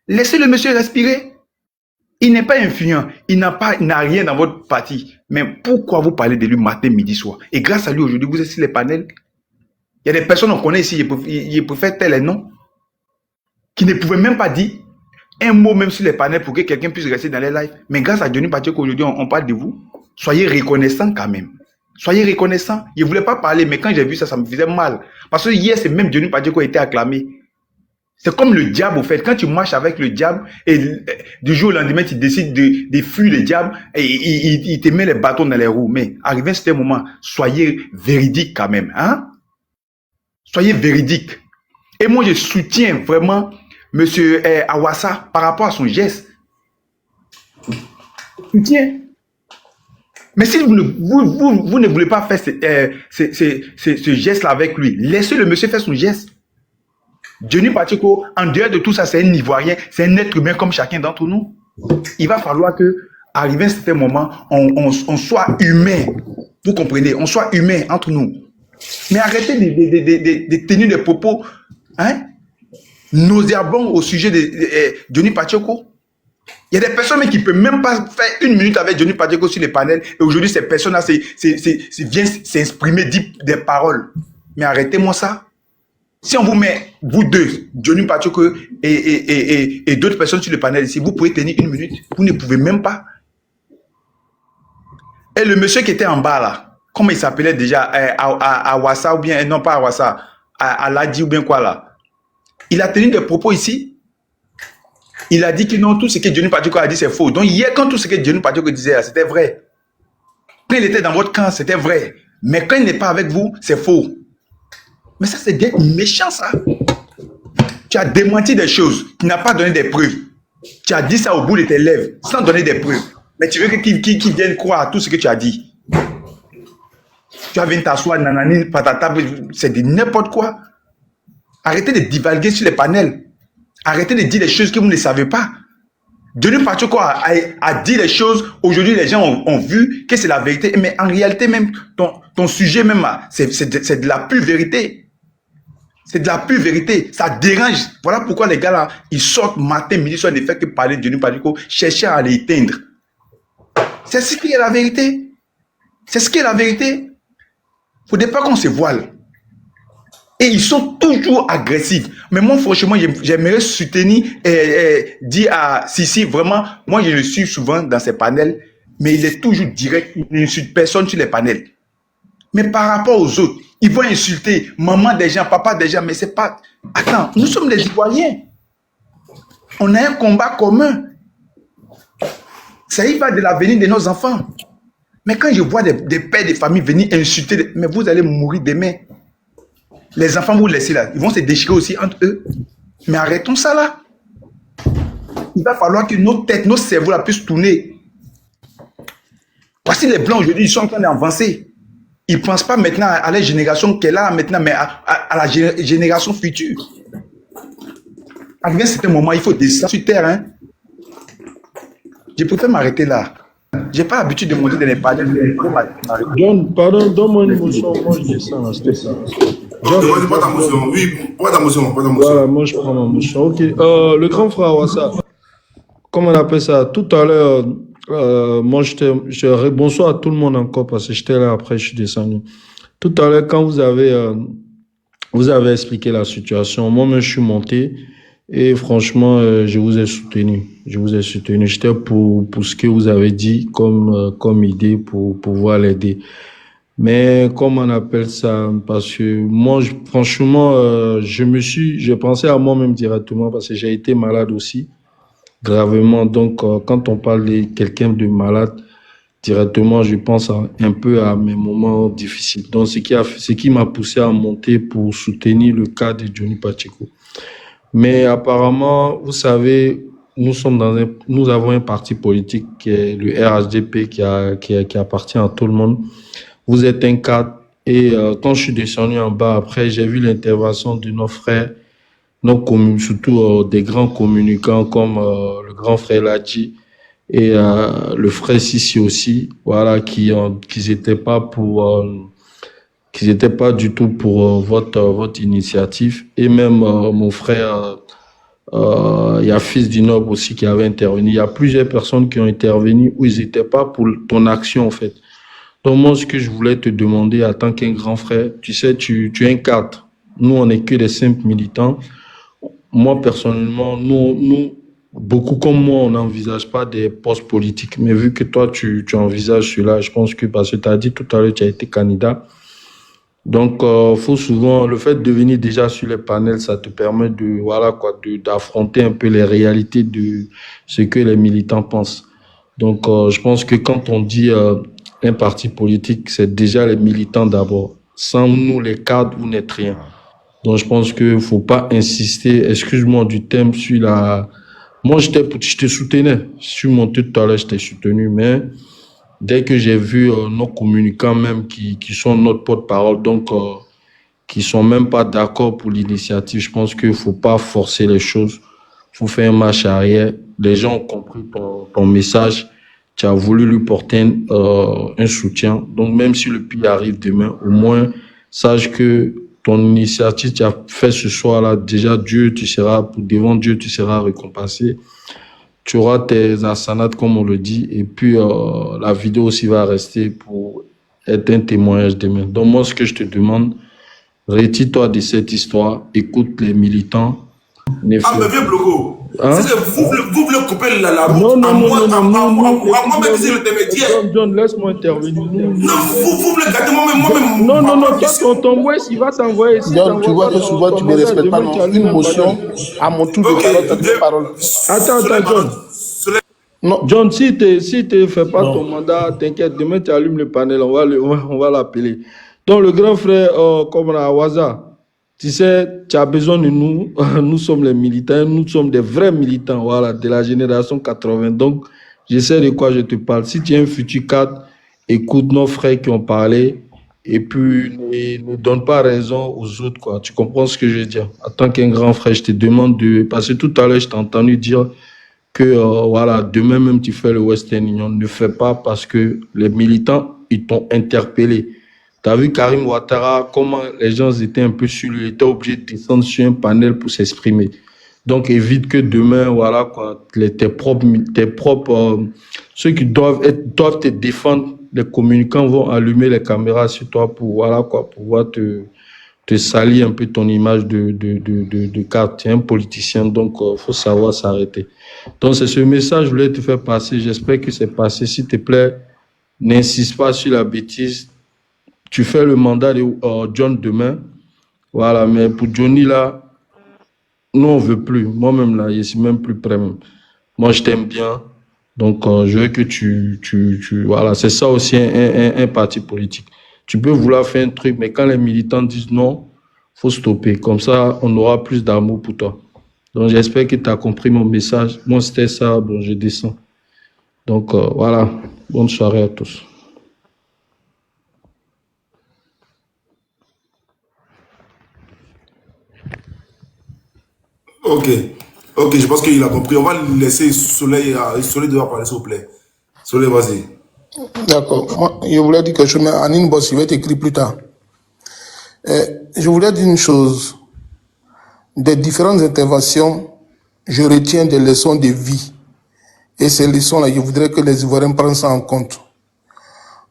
[SPEAKER 7] Laissez le monsieur respirer. Il n'est pas influent, il n'a rien dans votre parti. Mais pourquoi vous parlez de lui matin, midi, soir? Et grâce à lui, aujourd'hui, vous êtes sur les panels. Il y a des personnes qu'on connaît ici, ils préfèrent tel et non, qui ne pouvaient même pas dire un mot même sur les panels pour que quelqu'un puisse rester dans les lives. Mais grâce à Johnny Pacheco, aujourd'hui, on parle de vous. Soyez reconnaissants quand même. Soyez reconnaissants. Je ne voulais pas parler, mais quand j'ai vu ça, ça me faisait mal. Parce que hier, c'est même Johnny Pacheco qui a été acclamé. C'est comme le diable, au fait. Quand tu marches avec le diable, et du jour au lendemain, tu décides de fuir le diable, et il te met les bâtons dans les roues. Mais arrivé à ce moment, soyez véridique quand même. Hein? Soyez véridique. Et moi, je soutiens vraiment M. Awassa par rapport à son geste. Soutiens. Mais si vous ne voulez pas faire ce geste-là avec lui, laissez le monsieur faire son geste. Johnny Pacheco, en dehors de tout ça, c'est un Ivoirien, c'est un être humain comme chacun d'entre nous. Il va falloir que, arrivé à un certain moment, on soit humain. Vous comprenez? On soit humain entre nous. Mais arrêtez de tenir des propos nauséabonds au sujet de Johnny Pacheco. Il y a des personnes qui ne peuvent même pas faire une minute avec Johnny Pacheco sur les panels. Et aujourd'hui, ces personnes-là viennent s'exprimer, dire des paroles. Mais arrêtez-moi ça. Si on vous met, vous deux, Johnny Pacheco et d'autres personnes sur le panel ici, vous pouvez tenir une minute. Vous ne pouvez même pas. Et le monsieur qui était en bas là, comment il s'appelait déjà, Awassa ou bien, non pas Awassa, Aladi ou bien quoi là, il a tenu des propos ici. Il a dit que non, tout ce que Johnny Pacheco a dit c'est faux. Donc hier, quand tout ce que Johnny Pacheco disait, c'était vrai. Quand il était dans votre camp, c'était vrai. Mais quand il n'est pas avec vous, c'est faux. Mais ça, c'est bien méchant, ça. Tu as démenti des choses. Tu n'as pas donné des preuves. Tu as dit ça au bout de tes lèvres, sans donner des preuves. Mais tu veux qu'ils viennent croire à tout ce que tu as dit. Tu vas venir t'asseoir, nanani, patata, c'est de n'importe quoi. Arrêtez de divaguer sur les panels. Arrêtez de dire des choses que vous ne savez pas. Denis Pachoko a dit les choses. Aujourd'hui, les gens ont vu que c'est la vérité. Mais en réalité, même, ton sujet, même, c'est de la pure vérité. C'est de la pure vérité. Ça dérange. Voilà pourquoi les gars là, ils sortent matin, midi, soir, ne font que parler de Denis Pachoko, chercher à l'éteindre. C'est ce qui est la vérité. C'est ce qui est la vérité. Il ne faudrait pas qu'on se voile. Et ils sont toujours agressifs. Mais moi, franchement, j'aimerais soutenir et dire à Sissi, vraiment, moi, je le suis souvent dans ses panels, mais il est toujours direct. Il n'insulte personne sur les panels. Mais par rapport aux autres, ils vont insulter maman des gens, papa des gens, mais c'est pas... Attends, nous sommes des Ivoiriens. On a un combat commun. Ça y va de l'avenir de nos enfants. Mais quand je vois des pères de famille venir insulter, mais vous allez mourir demain. Les enfants, vous laissez là, ils vont se déchirer aussi entre eux. Mais arrêtons ça là. Il va falloir que nos têtes, nos cerveaux là puissent tourner. Voici les Blancs aujourd'hui, ils sont en train d'avancer. Ils ne pensent pas maintenant à la génération qu'elle a maintenant, mais à la génération future. Arrivé à un certain moment, il faut descendre sur terre. Hein. Je préfère m'arrêter là. Je n'ai pas l'habitude de monter dans les panels.
[SPEAKER 8] John, pardon, donne-moi une motion. Moi, je descends là, c'était ça.
[SPEAKER 2] John, pas ta motion. Oui, pas ta motion.
[SPEAKER 8] Voilà, moi, je prends ma motion. Ok. Le grand frère Wassa, comment on appelle ça? Tout à l'heure, moi, bonsoir à tout le monde encore parce que j'étais là après, je suis descendu. Tout à l'heure, quand vous avez expliqué la situation, moi-même, je suis monté. Et franchement, je vous ai soutenu. J'étais pour ce que vous avez dit comme idée pour pouvoir l'aider. Mais comment on appelle ça? Parce que moi, franchement, j'ai pensé à moi-même directement parce que j'ai été malade aussi, gravement. Donc, quand on parle de quelqu'un de malade, directement, je pense un peu à mes moments difficiles. Donc, ce qui m'a poussé à monter pour soutenir le cas de Johnny Pacheco. Mais apparemment, vous savez, nous avons un parti politique qui est le RHDP qui appartient à tout le monde. Vous êtes un cadre et quand je suis descendu en bas, après, j'ai vu l'intervention de nos frères, surtout des grands communicants comme le grand frère Ladji et le frère Sissi aussi, voilà, qui n'étaient pas du tout pour votre initiative. Et même mon frère, il y a Fils du Noble aussi qui avait intervenu. Il y a plusieurs personnes qui ont intervenu où ils n'étaient pas pour ton action, en fait. Donc, moi, ce que je voulais te demander en tant qu'un grand frère, tu sais, tu es un cadre. Nous, on n'est que des simples militants. Moi, personnellement, nous, beaucoup comme moi, on n'envisage pas des postes politiques. Mais vu que toi, tu envisages cela, je pense que, parce que tu as dit tout à l'heure, tu as été candidat. Donc, faut souvent, le fait de venir déjà sur les panels, ça te permet d'affronter un peu les réalités de ce que les militants pensent. Donc, je pense que quand on dit un parti politique, c'est déjà les militants d'abord. Sans nous, les cadres, vous n'êtes rien. Donc, je pense qu'il faut pas insister, excuse-moi du thème, sur la... Moi, je te soutenais. Je suis monté tout à l'heure, je t'ai soutenu, mais dès que j'ai vu nos communicants même qui sont notre porte-parole, donc qui sont même pas d'accord pour l'initiative, je pense qu'il faut pas forcer les choses. Il faut faire un marche arrière. Les gens ont compris ton message. Tu as voulu lui porter un soutien. Donc, même si le pire arrive demain, au moins, sache que ton initiative, tu as fait ce soir-là, déjà, devant Dieu, tu seras récompensé. Tu auras tes asanats, comme on le dit, et puis la vidéo aussi va rester pour être un témoignage demain. Donc, moi, ce que je te demande, retire-toi de cette histoire, écoute les militants.
[SPEAKER 2] Mais vieux Bloco,
[SPEAKER 8] Hein?
[SPEAKER 2] c'est que vous voulez couper la route
[SPEAKER 8] Non,
[SPEAKER 2] à moi,
[SPEAKER 8] écoute-moi,
[SPEAKER 2] qui c'est l'intermédiaire.
[SPEAKER 8] John, laisse-moi intervenir.
[SPEAKER 2] Non, vous voulez gâter moi-même.
[SPEAKER 8] Non, ton voice, il va t'envoyer ici.
[SPEAKER 1] Donc, tu vois que souvent, tu ne respectes pas une motion à mon tour de parole.
[SPEAKER 8] Attends, John.
[SPEAKER 1] Non.
[SPEAKER 8] John, si tu fais pas ton mandat, t'inquiète, demain tu allumes le panel, on va l'appeler. Donc, le grand frère, comme la Waza, tu sais, tu as besoin de nous. Nous sommes les militants, nous sommes des vrais militants, voilà, de la génération 80. Donc, je sais de quoi je te parle. Si tu es un futur cadre, écoute nos frères qui ont parlé et puis ne donne pas raison aux autres, quoi. Tu comprends ce que je veux dire? En tant qu'un grand frère, je te demande de... Parce que tout à l'heure, je t'ai entendu dire que voilà, demain même tu fais le Western Union. Ne fais pas parce que les militants, ils t'ont interpellé. Tu as vu Karim Ouattara, comment les gens étaient un peu sur lui, ils étaient obligés de descendre sur un panel pour s'exprimer. Donc évite que demain, voilà, quoi, tes propres ceux qui doivent te défendre, les communicants vont allumer les caméras sur toi pour, voilà, quoi, pouvoir te salir un peu ton image de carte. Tu es un politicien, donc faut savoir s'arrêter. Donc c'est ce message que je voulais te faire passer. J'espère que c'est passé. S'il te plaît, n'insiste pas sur la bêtise. Tu fais le mandat de John demain. Voilà, mais pour Johnny, là, nous, on ne veut plus. Moi-même, là, je ne suis même plus prêt. Même. Moi, je t'aime bien. Donc, je veux que voilà, c'est ça aussi un parti politique. Tu peux vouloir faire un truc, mais quand les militants disent non, il faut stopper. Comme ça, on aura plus d'amour pour toi. Donc, j'espère que tu as compris mon message. Moi, c'était ça. Bon, je descends. Donc, voilà. Bonne soirée à tous.
[SPEAKER 2] Ok. Ok, je pense qu'il a compris. On va laisser Soleil devoir parler, s'il vous plaît. Soleil, vas-y.
[SPEAKER 1] D'accord. Moi, je voulais dire quelque chose, mais Anine Boss, il va être écrit plus tard. Je voulais dire une chose. Des différentes interventions, je retiens des leçons de vie. Et ces leçons-là, je voudrais que les Ivoiriens prennent ça en compte.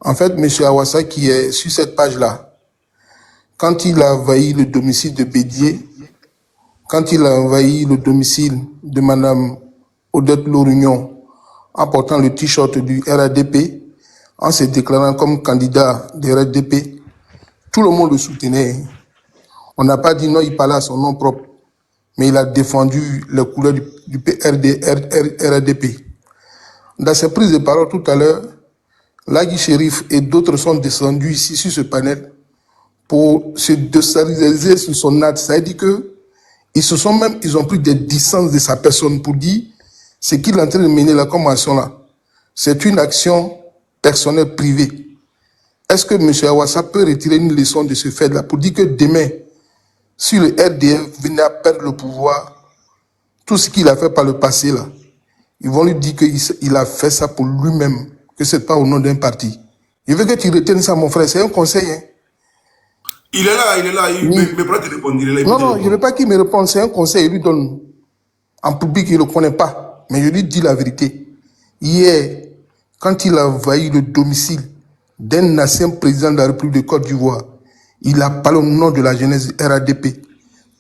[SPEAKER 1] En fait, M. Awassa, qui est sur cette page-là, quand il a envahi le domicile de Bédier, quand il a envahi le domicile de Mme Odette Lorignon, en portant le t-shirt du RADP, en se déclarant comme candidat du RADP, tout le monde le soutenait. On n'a pas dit non, il parlait à son nom propre, mais il a défendu les couleurs du RADP. Dans ses prises de parole tout à l'heure, Lagui Chérif et d'autres sont descendus ici sur ce panel pour se désolidariser sur son acte. Ça veut dire que ils ont pris des distances de sa personne pour dire ce qu'il est en train de mener là comme action là. C'est une action personnelle privée. Est-ce que M. Awassa peut retirer une leçon de ce fait-là pour dire que demain, si le RDF venait à perdre le pouvoir, tout ce qu'il a fait par le passé là, ils vont lui dire qu'il a fait ça pour lui-même, que ce n'est pas au nom d'un parti. Je veux que tu retiennes ça, mon frère, c'est un conseil. Hein.
[SPEAKER 2] Il est là, il me prend te répondre.
[SPEAKER 1] Non, je ne veux pas qu'il me réponde, c'est un conseil, il lui donne en public, il ne le connaît pas, mais je lui dis la vérité. Hier, quand il a envahi le domicile d'un ancien président de la République de Côte d'Ivoire, il a parlé au nom de la jeunesse RADP.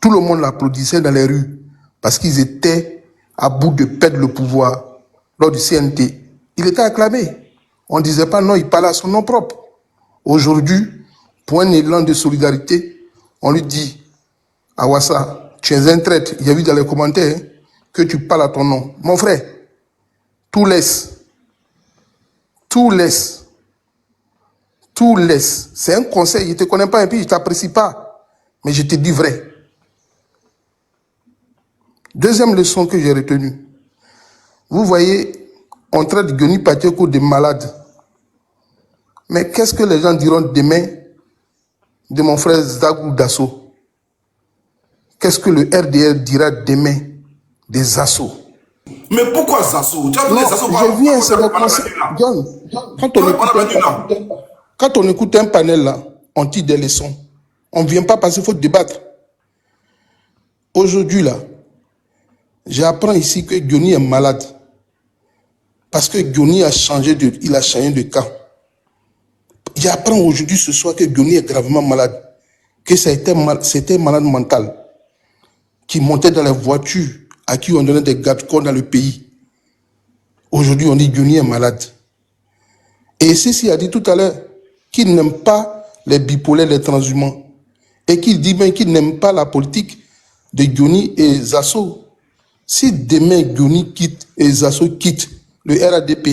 [SPEAKER 1] Tout le monde l'applaudissait dans les rues parce qu'ils étaient à bout de perdre le pouvoir lors du CNT. Il était acclamé. On ne disait pas non, il parlait à son nom propre. Aujourd'hui, pour un élan de solidarité, on lui dit, Awassa, tu es un traître. Il y a vu dans les commentaires hein, que tu parles à ton nom. Mon frère, tout laisse. Tout laisse. Tout laisse. C'est un conseil. Je ne te connais pas et puis je ne t'apprécie pas. Mais je te dis vrai. Deuxième leçon que j'ai retenue. Vous voyez, on traite Guéni Pacheco de malade. Mais qu'est-ce que les gens diront demain de mon frère Zagou Dasso? Qu'est-ce que le RDR dira demain des assauts?
[SPEAKER 2] Mais pourquoi Zasso? Tu as
[SPEAKER 1] Non,
[SPEAKER 2] les Zasso
[SPEAKER 1] je viens, c'est le conseil. John, quand on écoute un panel là, on tire des leçons. On ne vient pas parce qu'il faut débattre. Aujourd'hui là, j'apprends ici que Guéni est malade. Parce que Guéni a changé de camp. J'apprends aujourd'hui, ce soir, que Guéni est gravement malade. Que c'était un malade mental. Qui montait dans les voitures, à qui on donnait des garde-corps dans le pays. Aujourd'hui, on dit que Guéni est malade. Et Sissi a dit tout à l'heure qu'il n'aime pas les bipolaires, les transhumants. Et qu'il dit même qu'il n'aime pas la politique de Guéni et Zasso. Si demain Guéni quitte et Zasso quitte le RADP,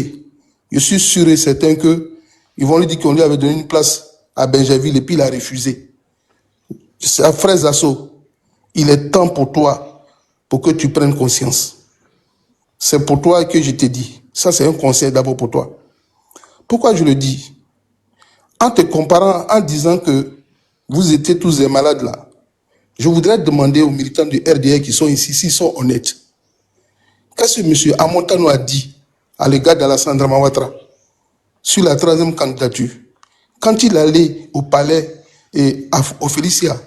[SPEAKER 1] je suis sûr et certain qu'ils vont lui dire qu'on lui avait donné une place à Benjerville et puis il a refusé. C'est frère Zasso, il est temps pour toi pour que tu prennes conscience. C'est pour toi que je te dis. Ça, c'est un conseil d'abord pour toi. Pourquoi je le dis?
[SPEAKER 9] En te comparant, en disant que vous étiez tous des malades là, je voudrais demander aux militants du RDR qui sont ici, s'ils sont honnêtes. Qu'est-ce que M. Amontano a dit à l'égard d'Alassane Dramane Ouattara sur la 3e candidature? Quand il allait au palais et au Félicia,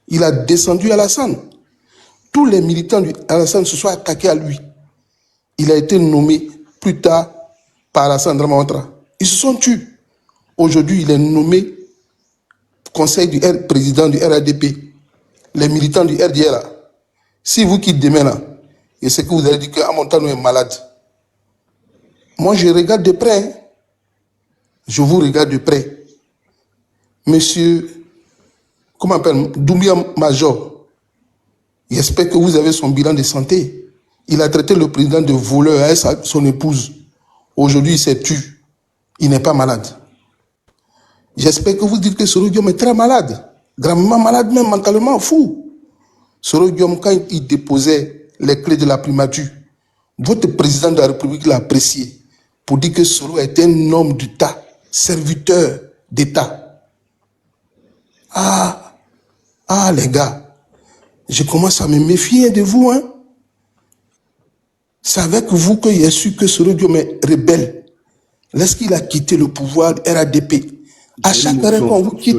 [SPEAKER 9] il a descendu Alassane. Tous les militants d'Alassane se sont attaqués à lui. Il a été nommé plus tard par Alassane Dramane Ouattara. Ils se sont tués. Aujourd'hui, il est nommé président du RADP. Les militants du RDR là, si vous quittez demain là, et c'est que vous avez dit que Amontano est malade. Moi, je regarde de près. Hein. Je vous regarde de près. Monsieur, comment on appelle, Doumbia Major, j'espère que vous avez son bilan de santé. Il a traité le président de voleur avec son épouse. Aujourd'hui, il s'est tué. Il n'est pas malade. J'espère que vous dites que Soro Diom est très malade. Gravement malade, même mentalement fou. Soro Diom, quand il déposait les clés de la primature, votre président de la République l'a apprécié pour dire que Soro est un homme d'État, serviteur d'État. Ah, les gars, je commence à me méfier de vous, hein. C'est avec vous que j'ai su que Soro Diom est rebelle. Lorsqu'il a quitté le pouvoir RADP, à chaque fois qu'on vous quitte.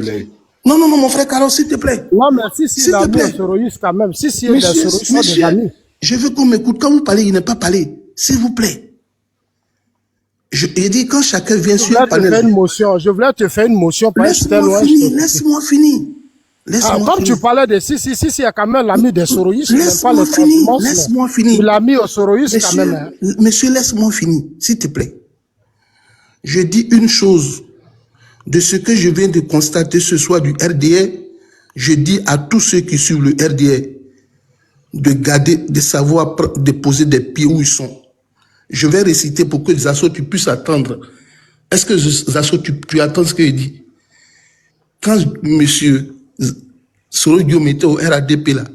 [SPEAKER 9] Non, mon frère Carlos, s'il te plaît.
[SPEAKER 10] Non, mais si, il a mis un soroïste quand même. Si, il y a des soroïstes, des amis.
[SPEAKER 9] Je veux qu'on m'écoute. Quand vous parlez, il n'est pas parlé. S'il vous plaît. Je dis quand chacun vient sur le panel.
[SPEAKER 10] Je voulais te faire une motion.
[SPEAKER 9] Laisse-moi finir.
[SPEAKER 10] Comme tu parlais de si, il y a quand même l'ami des soroïstes.
[SPEAKER 9] Laisse-moi finir.
[SPEAKER 10] Il l'a mis au soroïste quand même. Hein.
[SPEAKER 9] Monsieur, laisse-moi finir, s'il te plaît. Je dis une chose. De ce que je viens de constater ce soir du RDR, je dis à tous ceux qui suivent le RDR de garder, de savoir déposer des pieds où ils sont. Je vais réciter pour que Zasso, tu puisses attendre. Est-ce que Zasso, tu attends ce que je dis? Quand M. Soro Diom était au RADP là,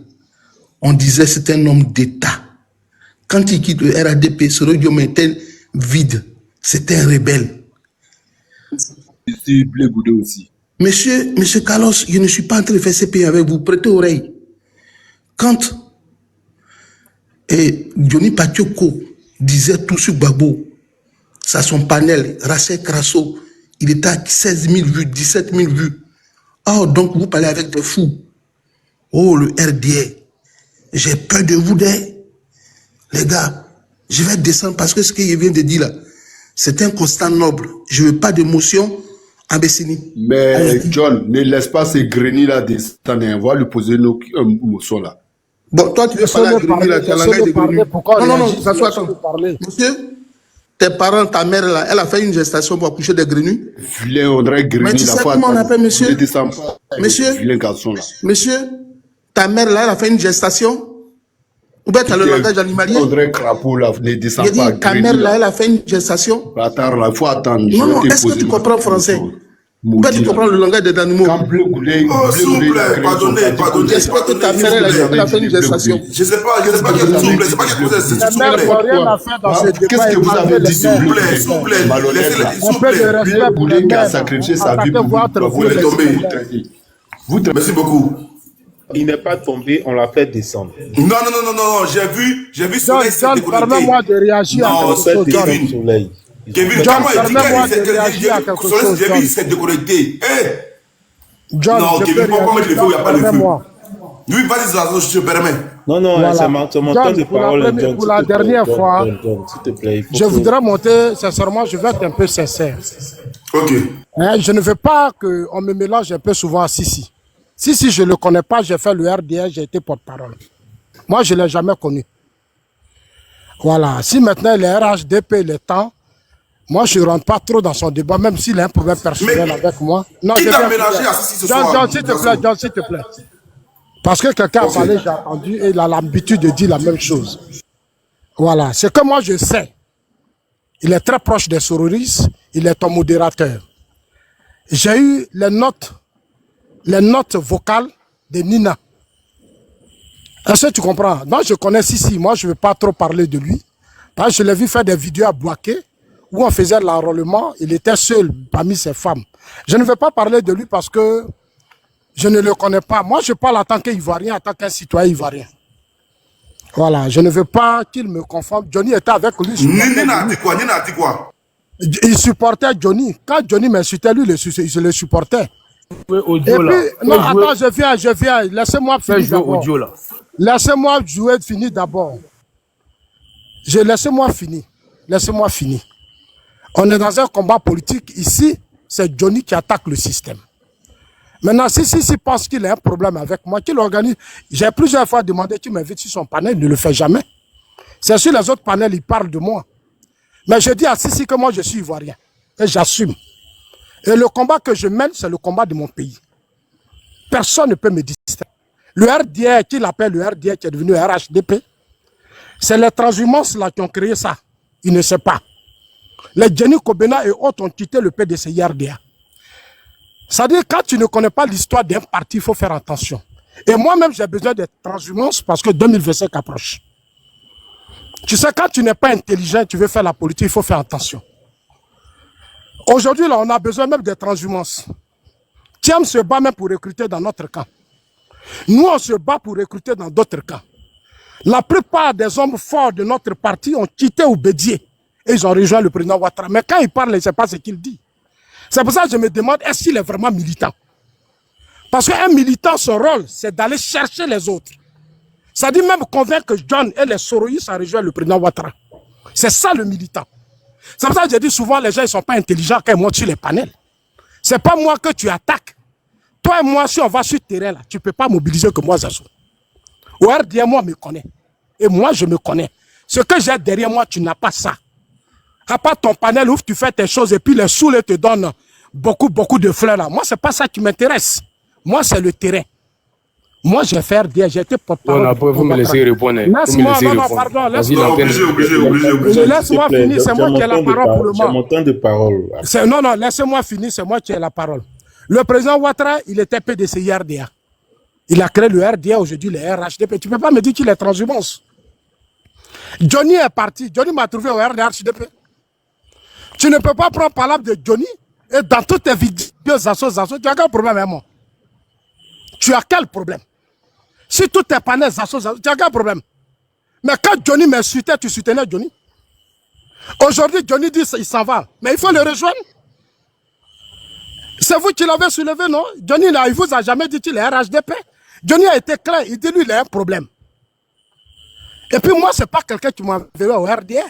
[SPEAKER 9] on disait que c'est un homme d'État. Quand il quitte le RADP, Soro Diom était vide. C'était un rebelle.
[SPEAKER 11] Aussi.
[SPEAKER 9] Monsieur Carlos, je ne suis pas en train de faire CP avec vous. Prêtez oreille. Quand Johnny Patioko disait tout sur Gbagbo, ça son panel, Rachel Crasso, il était à 16 000 vues, 17 000 vues. Oh, donc vous parlez avec des fous. Oh, le RDA. J'ai peur de vous, les gars. Je vais descendre parce que ce qu'il vient de dire là, c'est un constat noble. Je ne veux pas d'émotion.
[SPEAKER 11] Mais John, ne laisse pas ces grenilles là descendre. On va lui poser nos motions là.
[SPEAKER 9] Bon, toi tu veux parler à Grenouille là, tu as langage de Grenouille. Non, ça soit monsieur, tes parents, ta mère là, elle a fait une gestation pour accoucher des Grenouilles.
[SPEAKER 11] Vilain, on dirait Grenouille.
[SPEAKER 9] Mais tu sais comment on appelle monsieur?
[SPEAKER 11] Vilain garçon là.
[SPEAKER 9] Monsieur, ta mère là, elle a fait une gestation. Ou bien tu as le langage animalier.
[SPEAKER 11] On dirait crapaud là, ne descend pas.
[SPEAKER 9] J'ai dit, ta mère là, elle a fait une gestation.
[SPEAKER 11] Attends, là, il faut attendre.
[SPEAKER 9] Non, est-ce que tu comprends français? Ou bien tu comprends le langage des animaux?
[SPEAKER 2] S'il vous plaît, pardonnez.
[SPEAKER 9] J'espère que ta mère elle a fait une gestation.
[SPEAKER 2] Je ne sais pas s'il vous plaît, c'est pas quelque chose, s'il vous plaît.
[SPEAKER 11] Qu'est-ce que vous avez dit, s'il vous plaît?
[SPEAKER 2] S'il vous plaît, s'il vous plaît.
[SPEAKER 11] Vous voulez qu'à sacrifier sa vie pour vous
[SPEAKER 2] laissez tomber. Merci beaucoup.
[SPEAKER 3] Il n'est pas tombé, on l'a fait descendre.
[SPEAKER 2] Non, j'ai vu Soleil se déconnecter.
[SPEAKER 10] Permets-moi de réagir à quelque chose,
[SPEAKER 2] Kevin. Kevin, comment j'ai vu s'est déconnecté. Non, Kevin, pourquoi mettre le feu où il n'y a pas de feu? Oui, vas-y, je te permets.
[SPEAKER 3] Non, c'est mon temps de parole.
[SPEAKER 10] Pour la dernière fois, je voudrais monter, sincèrement, je vais être un peu sincère.
[SPEAKER 2] Ok.
[SPEAKER 10] Je ne veux pas qu'on me mélange un peu souvent à Sissi. Sissi, je ne le connais pas, j'ai fait le RDR, j'ai été porte-parole. Moi, je ne l'ai jamais connu. Voilà. Si maintenant les RHDP, le temps, moi, je ne rentre pas trop dans son débat, même s'il a un problème personnel avec moi. Non,
[SPEAKER 2] qui t'a mélangé à Sissi ce soir?
[SPEAKER 10] John, s'il te plaît. Parce que quelqu'un a parlé, j'ai entendu, et il a l'habitude de dire la même chose. Voilà. C'est que moi, je sais. Il est très proche des sororistes, il est un modérateur. J'ai eu les notes vocales de Nina. Est-ce que tu comprends? Donc, je connais Sissi. Moi, je ne veux pas trop parler de lui. Parce que je l'ai vu faire des vidéos à Boaké, où on faisait l'enrôlement, il était seul parmi ses femmes. Je ne vais pas parler de lui parce que je ne le connais pas. Moi, je parle en tant qu'Ivoirien, en tant qu'un citoyen ivoirien. Voilà, je ne veux pas qu'il me confonde. Johnny était avec lui.
[SPEAKER 2] Nina a dit quoi?
[SPEAKER 10] Il supportait Johnny. Quand Johnny m'insultait, lui, il le supportait.
[SPEAKER 4] Audio,
[SPEAKER 10] Et
[SPEAKER 4] là.
[SPEAKER 10] puis, non, attends, je viens. Laissez-moi finir d'abord. Laissez-moi jouer, finir d'abord. Laissez-moi finir. Laissez-moi finir. On est dans un combat politique. Ici, c'est Johnny qui attaque le système. Maintenant, si pense qu'il a un problème avec moi, qu'il organise. J'ai plusieurs fois demandé qu'il m'invite sur son panel, il ne le fait jamais. C'est sur les autres panels, il parle de moi. Mais je dis à Sissi que moi, je suis ivoirien. Et j'assume. Et le combat que je mène, c'est le combat de mon pays. Personne ne peut me distraire. Le RDR, qu'il appelle le RDR, qui est devenu RHDP, c'est les transhumances là qui ont créé ça. Il ne sait pas. Les Jenny Kobena et autres ont quitté le PDC RDA. C'est-à-dire, quand tu ne connais pas l'histoire d'un parti, il faut faire attention. Et moi-même, j'ai besoin de transhumances parce que 2025 approche. Tu sais, quand tu n'es pas intelligent, tu veux faire la politique, il faut faire attention. Aujourd'hui, là, on a besoin même de transhumances. Thiam se bat même pour recruter dans notre camp. Nous, on se bat pour recruter dans d'autres camps. La plupart des hommes forts de notre parti ont quitté Oubédié et ils ont rejoint le président Ouattara. Mais quand il parle, il ne sait pas ce qu'il dit. C'est pour ça que je me demande, est-ce qu'il est vraiment militant? Parce qu'un militant, son rôle, c'est d'aller chercher les autres. Ça dit même convaincre que John et les Soroïs ont rejoint le président Ouattara. C'est ça le militant. C'est pour ça que je dis souvent, les gens ne sont pas intelligents quand ils montent sur les panels. Ce n'est pas moi que tu attaques. Toi et moi, si on va sur le terrain, là, tu ne peux pas mobiliser que moi, Zazo. Au RDA, moi, me connais. Et moi, je me connais. Ce que j'ai derrière moi, tu n'as pas ça. À part ton panel où tu fais tes choses et puis les saouls te donnent beaucoup de fleurs là. Moi, ce n'est pas ça qui m'intéresse. Moi, c'est le terrain. Moi, j'ai fait RDA, j'ai été porte-parole.
[SPEAKER 12] Vous me laissez répondre.
[SPEAKER 10] Laisse-moi, non, pardon, laisse-moi. Laisse-moi finir, c'est moi qui ai la parole pour le moment.
[SPEAKER 3] C'est mon temps de parole.
[SPEAKER 10] Non, laissez-moi finir, c'est moi qui ai la parole. Le président Ouattara, il était PDC RDA. Il a créé le RDA, aujourd'hui le RHDP. Tu ne peux pas me dire qu'il est transhumance. Johnny est parti. Johnny m'a trouvé au RHDP. Tu ne peux pas prendre parole de Johnny et dans toutes tes vidéos, tu as quel problème avec moi? Tu as quel problème? Si tout est panel, tu as quel problème? Mais quand Johnny m'insultait, tu soutenais Johnny. Aujourd'hui, Johnny dit qu'il s'en va. Mais il faut le rejoindre. C'est vous qui l'avez soulevé, non? Johnny, là, il vous a jamais dit qu'il est RHDP. Johnny a été clair. Il dit, lui, il a un problème. Et puis moi, ce n'est pas quelqu'un qui m'a envoyé au RDR.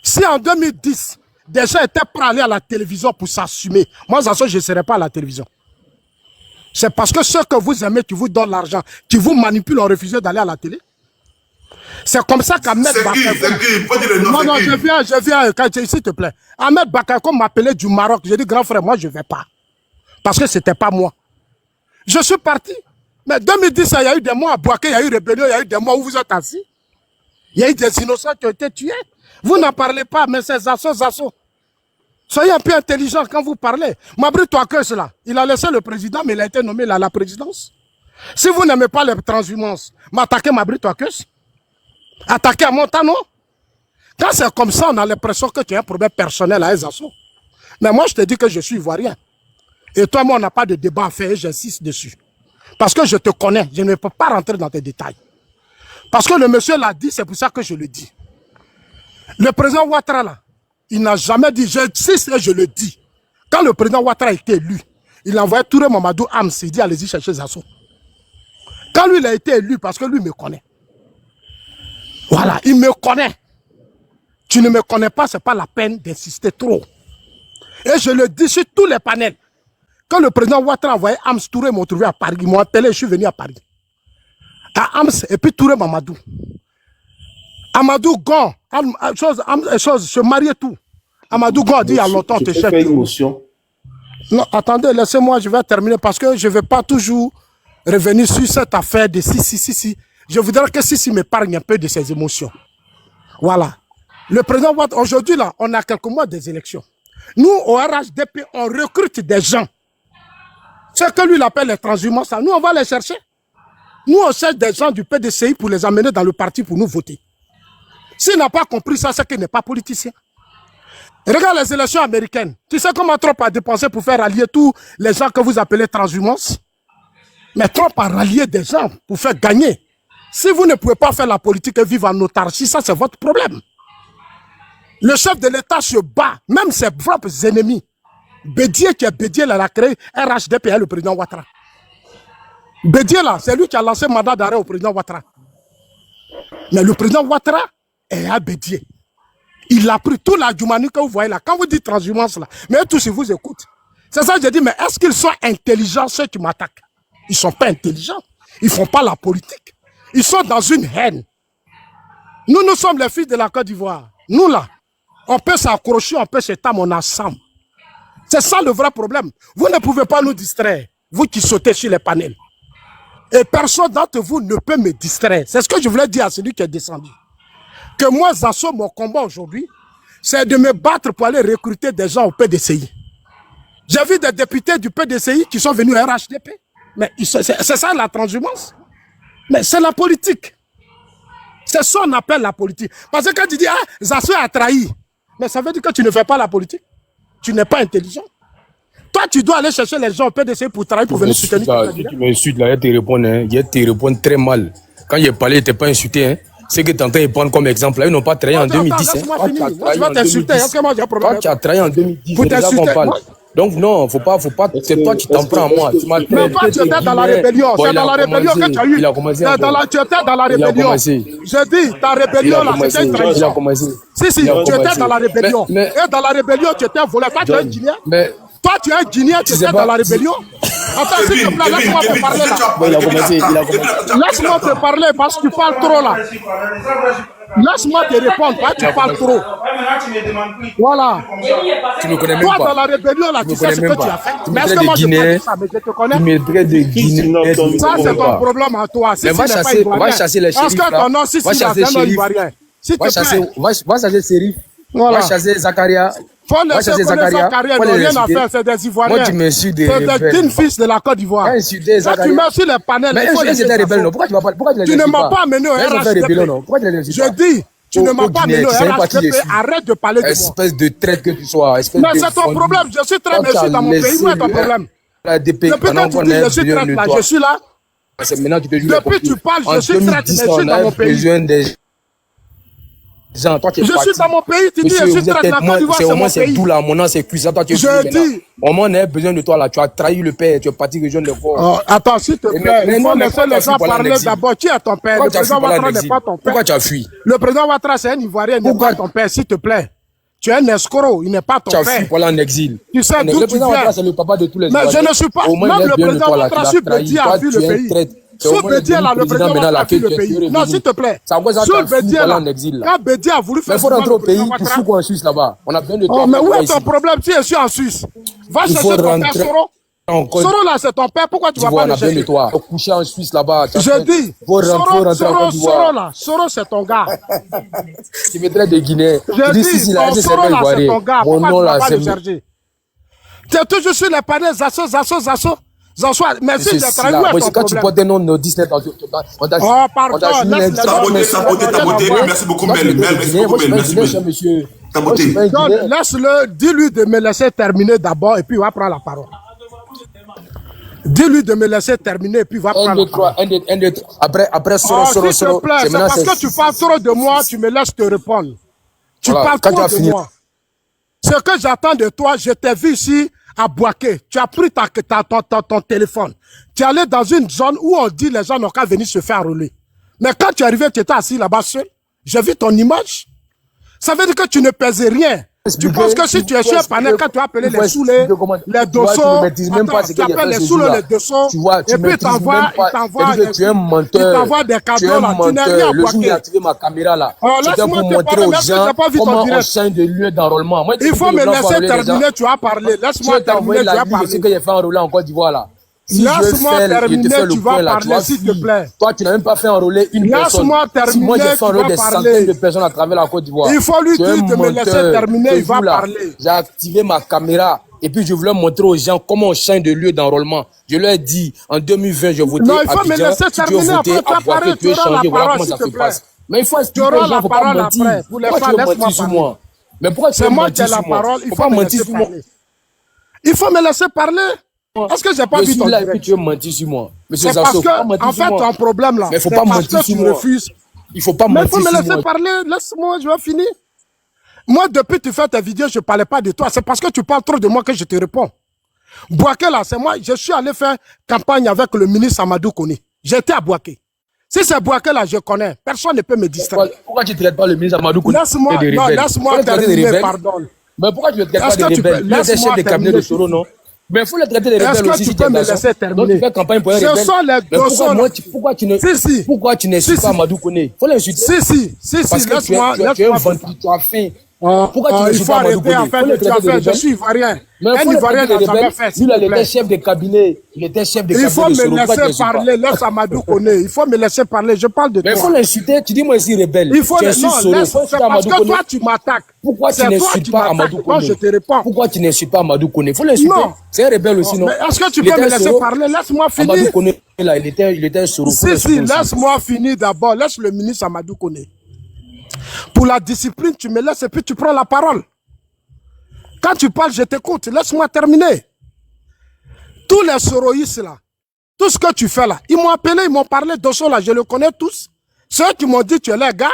[SPEAKER 10] Si en 2010, des gens étaient prêts à aller à la télévision pour s'assumer, moi, je ne serais pas à la télévision. C'est parce que ceux que vous aimez, qui vous donnent l'argent, qui vous manipulent, ont refusé d'aller à la télé. C'est comme ça qu'Ahmed Bakayoko... Non, je viens, s'il te plaît. Ahmed Bakayoko m'appelait du Maroc. J'ai dit, grand frère, moi, je ne vais pas. Parce que ce n'était pas moi. Je suis parti. Mais 2010, il y a eu des mois à Bouaké, il y a eu rébellion, il y a eu des mois où vous êtes assis. Il y a eu des innocents qui ont été tués. Vous n'en parlez pas, mais c'est Zasso. Soyez un peu intelligent quand vous parlez. Mabri Touakeus, là, il a laissé le président, mais il a été nommé à la présidence. Si vous n'aimez pas les transhumances, m'attaquez Mabri Touakeus. Attaquer à Montano. Quand c'est comme ça, on a l'impression que tu as un problème personnel à Zasso. Mais moi, je te dis que je suis ivoirien. Et toi, moi, on n'a pas de débat à faire et j'insiste dessus. Parce que je te connais, je ne peux pas rentrer dans tes détails. Parce que le monsieur l'a dit, c'est pour ça que je le dis. Le président Ouattara, là, il n'a jamais dit, j'insiste et je le dis. Quand le président Ouattara a été élu, il a envoyé Touré Mamadou Hams, il dit, allez-y chercher Zasso. Quand lui, il a été élu, parce que lui me connaît. Voilà, il me connaît. Tu ne me connais pas, ce n'est pas la peine d'insister trop. Et je le dis sur tous les panels. Quand le président Ouattara a envoyé Hams, Touré m'ont trouvé à Paris. Ils m'ont appelé, je suis venu à Paris. À Hams, et puis Touré Mamadou. Amadou Gon, se marier tout. Amadou Gon a dit il y a longtemps, on te cherche. Non, attendez, laissez-moi, je vais terminer parce que je ne vais pas toujours revenir sur cette affaire de si. Je voudrais que si m'épargne un peu de ses émotions. Voilà. Le président Ouattara, aujourd'hui, là, on a quelques mois des élections. Nous, au RHDP, on recrute des gens. Ce que lui, il appelle les transhumances, nous, on va les chercher. Nous, on cherche des gens du PDCI pour les amener dans le parti pour nous voter. S'il n'a pas compris ça, c'est qu'il n'est pas politicien. Regarde les élections américaines. Tu sais comment Trump a dépensé pour faire rallier tous les gens que vous appelez transhumance? Mais Trump a rallié des gens pour faire gagner. Si vous ne pouvez pas faire la politique et vivre en autarcie, ça c'est votre problème. Le chef de l'État se bat, même ses propres ennemis. Bédier qui est Bédier, il a créé RHDP, le président Ouattara. Bédier là, c'est lui qui a lancé le mandat d'arrêt au président Ouattara. Mais le président Ouattara est à Bédier. Il a pris tout la Djoumani que vous voyez là. Quand vous dites transhumance là, mais tous ils vous écoutent. C'est ça que je dis, mais est-ce qu'ils sont intelligents ceux qui m'attaquent? Ils ne sont pas intelligents. Ils ne font pas la politique. Ils sont dans une haine. Nous sommes les fils de la Côte d'Ivoire. Nous là, on peut s'accrocher, on peut s'étendre, on ensemble. C'est ça le vrai problème. Vous ne pouvez pas nous distraire, vous qui sautez sur les panels. Et personne d'entre vous ne peut me distraire. C'est ce que je voulais dire à celui qui est descendu. Que moi, Zasso, mon combat aujourd'hui, c'est de me battre pour aller recruter des gens au PDCI. J'ai vu des députés du PDCI qui sont venus à RHDP. Mais c'est ça la transhumance. Mais c'est la politique. C'est ça qu'on appelle la politique. Parce que quand tu dis, ah, Zasso a trahi, mais ça veut dire que tu ne fais pas la politique. Tu n'es pas intelligent. Toi, tu dois aller chercher les gens au PDCI pour travailler, pour venir soutenir.
[SPEAKER 12] Tu m'insultes là, il te répond très mal. Quand il parlait, il n'était pas insulté. Hein. C'est que tu es en train de prendre comme exemple. Là, ils n'ont pas trahi en 2010.
[SPEAKER 10] Laisse-moi finir. Moi, je vais t'insulter. Est-ce que moi, j'ai un problème?
[SPEAKER 12] Toi, tu as trahi en 2010. C'est déjà qu'on parle. Donc non, faut pas, c'est toi qui t'en prends à moi. Tu m'as traité.
[SPEAKER 10] Mais toi, tu étais dans la rébellion. C'est dans la rébellion que tu as eu.
[SPEAKER 12] Il a commencé.
[SPEAKER 10] Tu étais dans la rébellion. Je dis, ta rébellion là, c'était une trahison.
[SPEAKER 12] Il a commencé.
[SPEAKER 10] Si, tu étais dans la rébellion. Et dans la rébellion, tu étais un voleur. Toi, tu es un Guinéen. Toi, tu es un Guinéen, tu étais dans la rébellion. Attends, s'il te plaît, laisse-moi te parler là.
[SPEAKER 12] Il a commencé.
[SPEAKER 10] Laisse-moi te parler parce que tu parles trop là. Laisse-moi te répondre, toi, tu parles trop. Voilà.
[SPEAKER 12] Tu me connais même
[SPEAKER 10] toi,
[SPEAKER 12] pas.
[SPEAKER 10] dans la rébellion, là, tu sais ce que tu as fait. Mais est-ce que moi, je peux ça, mais je te connais.
[SPEAKER 12] Tu me traites de Guinéen.
[SPEAKER 10] Ça, c'est ton problème à toi. Si
[SPEAKER 12] va chasser les shérifs.
[SPEAKER 10] Parce que ton nom, si c'est un Ivoirien.
[SPEAKER 12] Va chasser Sérif.
[SPEAKER 10] Voilà.
[SPEAKER 12] Va chasser Zakaria.
[SPEAKER 10] Faut laisser Zakaria, ils n'ont rien à faire, c'est des Ivoiriens.
[SPEAKER 12] Moi, tu m'insultes des
[SPEAKER 10] rebelles. C'est des dignes fils de la Côte d'Ivoire. Quand tu mets sur les panels,
[SPEAKER 12] mais ils étaient rebelles, non? Pourquoi tu vas pas, pourquoi tu
[SPEAKER 10] ne m'as pas amené au RHDP. Je dis, tu ne m'as pas amené au RHDP, arrête de parler de moi.
[SPEAKER 12] Espèce de traite que tu sois.
[SPEAKER 10] Mais c'est ton problème, je suis très méchant dans mon pays, où est ton problème? Depuis que tu dis je suis traite là, je suis là. Depuis tu parles, je suis traite, mais je suis dans mon pays.
[SPEAKER 12] Jean, toi, tu es
[SPEAKER 10] je suis dans mon pays, tu dis je suis traite, la Côte d'Ivoire, c'est mon pays.
[SPEAKER 12] Tout là, mon nom c'est cuisant, toi tu es
[SPEAKER 10] je dis.
[SPEAKER 12] Au moins on a besoin de toi là, tu as trahi le père, tu es parti rejoindre le corps.
[SPEAKER 10] Attends, s'il te plaît, il faut laisser les gens parler d'abord. Qui est ton père? Le président Ouattara n'est pas ton père.
[SPEAKER 12] Pourquoi tu as fui?
[SPEAKER 10] Le président Ouattara c'est un Ivoirien, il n'est pas ton père, s'il te plaît. Tu es un escroc, il n'est pas ton père.
[SPEAKER 12] Tu as fui pour aller en exil.
[SPEAKER 10] Tu sais d'où tu viens.
[SPEAKER 12] Le président Ouattara c'est le papa de tous les
[SPEAKER 10] Ivoiriens. Mais je ne suis pas, même le président Ouattara, si Bédier a vu le pays. Sous Bédier, là, le président a fui le pays. Non, s'il te plaît. Sous Bédier, là, quand Bédier a voulu faire...
[SPEAKER 12] Mais il faut rentrer au pays, tu fous quoi en Suisse, là-bas? On a besoin de toi.
[SPEAKER 10] Oh, mais où est ton problème? Tu es en Suisse. Va chercher ton père, Soro. Soro, là, c'est ton père. Pourquoi tu vas pas le chercher?
[SPEAKER 12] On a besoin de toi. Coucher en Suisse, là-bas.
[SPEAKER 10] Je dis, Soro, là, Soro, c'est ton gars.
[SPEAKER 12] Tu mettrais des Guinéens.
[SPEAKER 10] Je dis, Soro, là, c'est ton gars. Pourquoi tu vas pas le chercher? Tu es toujours sur les panels, Zasso. Merci d'être là.
[SPEAKER 12] Quand tu portes des noms de Disney dans
[SPEAKER 10] oh, pardon.
[SPEAKER 2] Taboté. Merci beaucoup, monsieur.
[SPEAKER 10] Laisse-le, dis-lui de me laisser terminer d'abord et puis il va prendre la parole. Dis-lui de me laisser terminer et puis il va prendre la parole.
[SPEAKER 12] Après, Soro.
[SPEAKER 10] C'est parce que tu parles trop de moi, tu me laisses te répondre. Tu parles trop de moi. Ce que j'attends de toi, je t'ai vu ici à Boaké, tu as pris ton téléphone. Tu es allé dans une zone où on dit les gens n'ont qu'à venir se faire rouler. Mais quand tu es arrivé, tu étais assis là-bas seul. J'ai vu ton image. Ça veut dire que tu ne pesais rien. Tu penses que si tu es chez un panel, quand tu as appelé les soulés, les dossons, tu appelles les soulés, les dossons, et puis il t'envoie des cadeaux là, tu n'es rien à Boaké. Laisse-moi te parler, même si je n'ai pas vu ton direct. Il faut me laisser terminer, tu as parlé. Laisse-moi terminer, tu as parlé. Laisse-moi terminer, tu vas parler, s'il te plaît.
[SPEAKER 12] Toi, tu n'as même pas fait enrôler une personne.
[SPEAKER 10] Laisse-moi terminer,
[SPEAKER 12] moi, j'ai fait enrôler des centaines de personnes à travers la Côte d'Ivoire.
[SPEAKER 10] Il faut lui dire de me laisser terminer, il va parler.
[SPEAKER 12] J'ai activé ma caméra et puis je voulais montrer aux gens comment on change de lieu d'enrôlement. Je leur ai dit, en 2020, je votais
[SPEAKER 10] non, il faut me laisser terminer, après tu as parlé, tu auras la parole, s'il te plaît.
[SPEAKER 12] Mais il faut expliquer aux gens, il ne faut pas mentir. Pourquoi tu veux mentir sur moi? Mais pourquoi tu
[SPEAKER 10] C'est
[SPEAKER 12] veux
[SPEAKER 10] moi qui ai
[SPEAKER 12] mentir
[SPEAKER 10] la
[SPEAKER 12] sur moi?
[SPEAKER 10] parole, il
[SPEAKER 12] Faut
[SPEAKER 10] faut
[SPEAKER 12] pas
[SPEAKER 10] me
[SPEAKER 12] mentir
[SPEAKER 10] laisser
[SPEAKER 12] sur moi.
[SPEAKER 10] parler. Il faut me laisser parler. Est-ce que j'ai pas
[SPEAKER 12] Je
[SPEAKER 10] vu
[SPEAKER 12] suis
[SPEAKER 10] ton
[SPEAKER 12] là et puis
[SPEAKER 10] direct?
[SPEAKER 12] tu veux mentir sur moi. Monsieur
[SPEAKER 10] C'est parce
[SPEAKER 12] Zasso, faut pas
[SPEAKER 10] que,
[SPEAKER 12] mentir
[SPEAKER 10] en
[SPEAKER 12] sur
[SPEAKER 10] fait,
[SPEAKER 12] moi.
[SPEAKER 10] ton problème là,
[SPEAKER 12] Mais il faut
[SPEAKER 10] c'est
[SPEAKER 12] pas
[SPEAKER 10] parce
[SPEAKER 12] mentir
[SPEAKER 10] que
[SPEAKER 12] sur
[SPEAKER 10] tu
[SPEAKER 12] moi.
[SPEAKER 10] refuses.
[SPEAKER 12] Il faut pas
[SPEAKER 10] Mais il faut
[SPEAKER 12] mentir
[SPEAKER 10] me
[SPEAKER 12] sur
[SPEAKER 10] laisser
[SPEAKER 12] moi.
[SPEAKER 10] parler. Laisse-moi, je vais finir. Moi, depuis que tu fais tes vidéos, je ne parlais pas de toi. C'est parce que tu parles trop de moi que je te réponds. Bouaké, là, c'est moi. Je suis allé faire campagne avec le ministre Amadou Kone. J'étais à Bouaké. Si c'est Bouaké, là, je connais. Personne ne peut me distraire.
[SPEAKER 12] Pourquoi tu ne traites pas le ministre Amadou Kone
[SPEAKER 10] Laisse-moi,
[SPEAKER 12] de
[SPEAKER 10] non,
[SPEAKER 12] rebelle?
[SPEAKER 10] laisse-moi
[SPEAKER 12] Faut le traiter de
[SPEAKER 10] terminer,
[SPEAKER 12] rebelle.
[SPEAKER 10] pardon.
[SPEAKER 12] Mais pourquoi tu ne le traites pas
[SPEAKER 10] Est-ce
[SPEAKER 12] de
[SPEAKER 10] que tu peux,
[SPEAKER 12] rebelle? Il était chef
[SPEAKER 10] laisse-moi
[SPEAKER 12] de cabinet de
[SPEAKER 10] terminer.
[SPEAKER 12] Soro, non? Mais il faut le traiter de rebelle
[SPEAKER 10] Est-ce que
[SPEAKER 12] aussi
[SPEAKER 10] tu
[SPEAKER 12] si tu
[SPEAKER 10] peux
[SPEAKER 12] es
[SPEAKER 10] me
[SPEAKER 12] garçon.
[SPEAKER 10] laisser
[SPEAKER 12] Donc tu
[SPEAKER 10] terminer?
[SPEAKER 12] fais campagne pour un
[SPEAKER 10] Ce
[SPEAKER 12] rebelle.
[SPEAKER 10] sont les
[SPEAKER 12] Mais pourquoi,
[SPEAKER 10] dossiers.
[SPEAKER 12] pourquoi tu ne,
[SPEAKER 10] Si.
[SPEAKER 12] pourquoi tu n'insultes pas Amadou Kone? Il faut l'insulter.
[SPEAKER 10] Si,
[SPEAKER 12] Parce que tu es un
[SPEAKER 10] laisse-moi.
[SPEAKER 12] vendu, tu as faim. Pourquoi tu
[SPEAKER 10] Il
[SPEAKER 12] n'insultes
[SPEAKER 10] faut
[SPEAKER 12] pas Amadou
[SPEAKER 10] arrêter, en
[SPEAKER 12] Kone?
[SPEAKER 10] fait,
[SPEAKER 12] Faut le
[SPEAKER 10] tu as
[SPEAKER 12] traiter de
[SPEAKER 10] fait, je
[SPEAKER 12] rebelle.
[SPEAKER 10] suis ivoirien.
[SPEAKER 12] Mais
[SPEAKER 10] Un
[SPEAKER 12] faut le
[SPEAKER 10] ivoirien
[SPEAKER 12] traiter de
[SPEAKER 10] n'a jamais
[SPEAKER 12] rebelle.
[SPEAKER 10] fait,
[SPEAKER 12] Lui,
[SPEAKER 10] s'il
[SPEAKER 12] là,
[SPEAKER 10] te
[SPEAKER 12] il était
[SPEAKER 10] plaît.
[SPEAKER 12] chef de cabinet. Il était chef de
[SPEAKER 10] Il
[SPEAKER 12] cabinet
[SPEAKER 10] faut
[SPEAKER 12] de
[SPEAKER 10] me
[SPEAKER 12] Soro. Pourquoi tu
[SPEAKER 10] laisser
[SPEAKER 12] n'insultes pas?
[SPEAKER 10] parler, laisse Amadou Kone. Il faut me laisser parler, je parle de
[SPEAKER 12] Mais il faut
[SPEAKER 10] toi.
[SPEAKER 12] l'insulter. Tu dis moi ici rebelle.
[SPEAKER 10] Il faut
[SPEAKER 12] Tu
[SPEAKER 10] le...
[SPEAKER 12] insultes
[SPEAKER 10] Non,
[SPEAKER 12] Soro.
[SPEAKER 10] laisse,
[SPEAKER 12] Faut
[SPEAKER 10] c'est
[SPEAKER 12] insulter
[SPEAKER 10] parce
[SPEAKER 12] Amadou
[SPEAKER 10] que
[SPEAKER 12] Kone.
[SPEAKER 10] toi, tu m'attaques.
[SPEAKER 12] Pourquoi tu
[SPEAKER 10] C'est toi
[SPEAKER 12] n'insultes
[SPEAKER 10] qui
[SPEAKER 12] pas
[SPEAKER 10] m'attaques.
[SPEAKER 12] Amadou
[SPEAKER 10] Moi,
[SPEAKER 12] Kone?
[SPEAKER 10] je te réponds.
[SPEAKER 12] Pourquoi tu n'insultes pas Amadou Kone? Il faut l'insulter.
[SPEAKER 10] Non.
[SPEAKER 12] C'est un rebelle aussi, non?
[SPEAKER 10] Mais est-ce que tu
[SPEAKER 12] Il
[SPEAKER 10] peux
[SPEAKER 12] était
[SPEAKER 10] me
[SPEAKER 12] un
[SPEAKER 10] laisser
[SPEAKER 12] Soro.
[SPEAKER 10] parler? Laisse-moi
[SPEAKER 12] Amadou
[SPEAKER 10] finir.
[SPEAKER 12] Kone, là, il était un Soro. Faut
[SPEAKER 10] Si,
[SPEAKER 12] l'insulter aussi.
[SPEAKER 10] laisse-moi finir d'abord. Laisse le ministre Amadou Kone. Pour la discipline, tu me laisses et puis tu prends la parole. Quand tu parles, je t'écoute. Laisse-moi terminer. Tous les soroïstes là, tout ce que tu fais là, ils m'ont appelé, ils m'ont parlé d'Osso là, je le connais tous. Ceux qui m'ont dit tu es là, gars,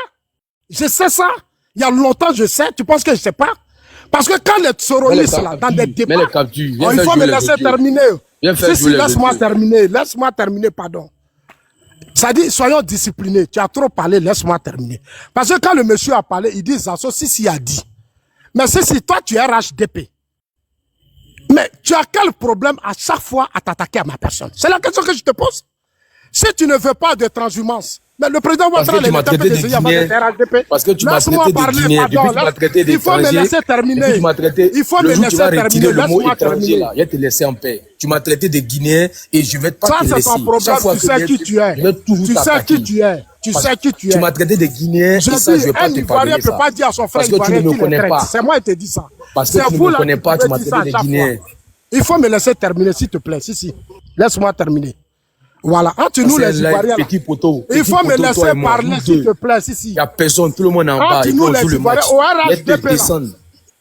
[SPEAKER 10] je sais ça. Il y a longtemps, je sais. Tu penses que je ne sais pas? Parce que quand les soroïstes là, dans des débats, il faut me laisser terminer. Si, laisse-moi terminer. Laisse-moi terminer, pardon. Ça dit, soyons disciplinés. Tu as trop parlé, laisse-moi terminer. Parce que quand le monsieur a parlé, il dit Zasso, si a dit. Mais si toi tu es RHDP, mais tu as quel problème à chaque fois à t'attaquer à ma personne? C'est la question que je te pose. Si tu ne veux pas de transhumance, mais le président Ouattara, il est traité de RHDP.
[SPEAKER 12] Parce que tu m'as traité de Guinéen, depuis tu m'as traité d'étranger.
[SPEAKER 10] Il faut me laisser terminer.
[SPEAKER 12] Tu m'as traité,
[SPEAKER 10] il faut
[SPEAKER 12] le
[SPEAKER 10] me
[SPEAKER 12] jour où tu vas
[SPEAKER 10] laisser
[SPEAKER 12] retirer
[SPEAKER 10] terminer.
[SPEAKER 12] le mot
[SPEAKER 10] Laisse-moi
[SPEAKER 12] étranger
[SPEAKER 10] terminer.
[SPEAKER 12] là, je vais te laisser en paix. Tu m'as traité de Guinéen et je vais pas
[SPEAKER 10] Ça,
[SPEAKER 12] te laisser.
[SPEAKER 10] c'est ton problème. Tu sais qui tu es.
[SPEAKER 12] Je vais toujours
[SPEAKER 10] Tu sais
[SPEAKER 12] t'attaquer.
[SPEAKER 10] qui tu es. Tu sais qui tu es.
[SPEAKER 12] Tu m'as traité de Guinéen et
[SPEAKER 10] Je
[SPEAKER 12] ça, je
[SPEAKER 10] dis,
[SPEAKER 12] vais pas
[SPEAKER 10] un
[SPEAKER 12] te
[SPEAKER 10] Ivoirien
[SPEAKER 12] pardonner
[SPEAKER 10] ne peut
[SPEAKER 12] ça.
[SPEAKER 10] pas dire à son frère
[SPEAKER 12] Parce que tu
[SPEAKER 10] Ivoirien
[SPEAKER 12] ne me
[SPEAKER 10] qu'il
[SPEAKER 12] connais
[SPEAKER 10] est
[SPEAKER 12] pas.
[SPEAKER 10] traître. C'est moi qui te dis ça.
[SPEAKER 12] Parce que
[SPEAKER 10] C'est
[SPEAKER 12] tu ne
[SPEAKER 10] vous,
[SPEAKER 12] me
[SPEAKER 10] là,
[SPEAKER 12] connais
[SPEAKER 10] qui
[SPEAKER 12] pas, tu
[SPEAKER 10] pouvez
[SPEAKER 12] m'as
[SPEAKER 10] dire ça
[SPEAKER 12] traité
[SPEAKER 10] à
[SPEAKER 12] de
[SPEAKER 10] chaque
[SPEAKER 12] Guinéen.
[SPEAKER 10] fois. Il faut me laisser terminer, s'il te plaît. Si. Laisse-moi terminer. Voilà. Entre nous, les Ivoiriens.
[SPEAKER 12] Petit poteau.
[SPEAKER 10] Il faut me laisser parler, s'il te plaît.
[SPEAKER 12] Il n'y a personne, tout le monde est en bas.
[SPEAKER 10] Entre
[SPEAKER 12] Et
[SPEAKER 10] nous,
[SPEAKER 12] on
[SPEAKER 10] les
[SPEAKER 12] joue le match.
[SPEAKER 10] Ivoiriens, au
[SPEAKER 12] Laisse te
[SPEAKER 10] RHDP, là.
[SPEAKER 12] descendre.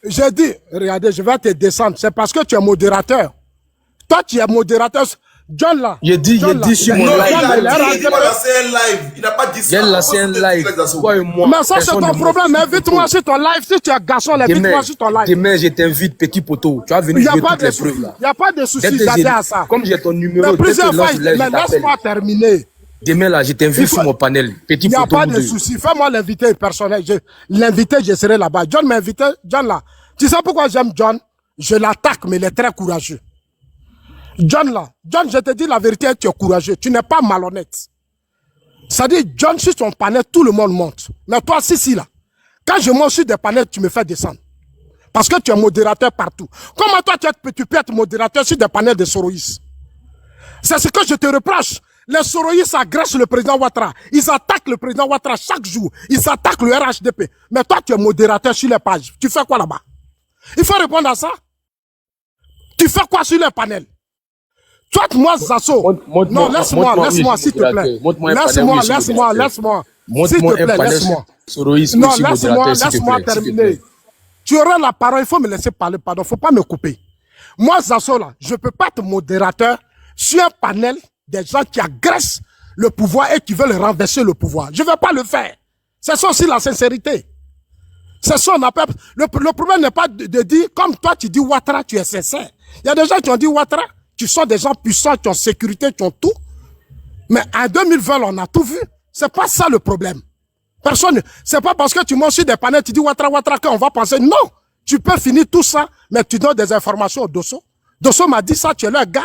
[SPEAKER 10] J'ai dit, regardez, je vais te descendre. C'est parce que tu es modérateur. Toi, tu es modérateur. John là.
[SPEAKER 12] J'ai dit sur mon live.
[SPEAKER 2] Il a lancé un live. Il n'a pas dit ça.
[SPEAKER 12] J'ai lancé un live. Toi et moi.
[SPEAKER 10] Mais ça, c'est ton problème. Invite-moi sur ton live. Si tu es garçon, invite-moi sur ton live.
[SPEAKER 12] Demain, je t'invite, petit poteau. Tu vas venir jouer toutes les preuves là.
[SPEAKER 10] Il n'y a pas de souci, j'attends à ça.
[SPEAKER 12] Comme j'ai ton numéro,
[SPEAKER 10] Mais plusieurs fois,
[SPEAKER 12] je
[SPEAKER 10] mais
[SPEAKER 12] t'appelle.
[SPEAKER 10] laisse-moi terminer.
[SPEAKER 12] Demain là, je t'invite sur mon panel. Petit
[SPEAKER 10] Il n'y a
[SPEAKER 12] poteau.
[SPEAKER 10] pas de souci. Fais-moi l'invité personnel. L'invité, je serai là-bas. John m'a invité. John là. Tu sais pourquoi j'aime John? Je l'attaque, mais il est très courageux. John là. John, je te dis la vérité, tu es courageux. Tu n'es pas malhonnête. Ça dit, John, sur ton panel, tout le monde monte. Mais toi, si là. Quand je monte sur des panels, tu me fais descendre. Parce que tu es modérateur partout. Comment toi, tu peux être modérateur sur des panels de soroïstes? C'est ce que je te reproche. Les soroïstes agressent le président Ouattara. Ils attaquent le président Ouattara chaque jour. Ils attaquent le RHDP. Mais toi, tu es modérateur sur les pages. Tu fais quoi là-bas? Il faut répondre à ça. Tu fais quoi sur les panels? Toi, moi, Zasso. Non, laisse-moi, s'il te plaît. Laisse-moi. S'il te plaît, laisse-moi. Non, laisse-moi terminer. Tu auras la parole, il faut me laisser parler, pardon, il ne faut pas me couper. Moi, Zasso, là, je ne peux pas être modérateur sur un panel des gens qui agressent le pouvoir et qui veulent renverser le pouvoir. Je ne vais pas le faire. C'est ça aussi la sincérité. C'est ça, on appelle. Le problème n'est pas de dire, comme toi, tu dis Ouattara, tu es sincère. Il y a des gens qui ont dit Ouattara, tu sens des gens puissants, qui ont sécurité, qui ont tout. Mais en 2020, on a tout vu. C'est pas ça le problème. Personne, c'est pas parce que tu manges sur des panels, tu dis Ouattara, qu'on va penser. Non, tu peux finir tout ça, mais tu donnes des informations au Dosso. Dosso m'a dit ça, tu es le gars.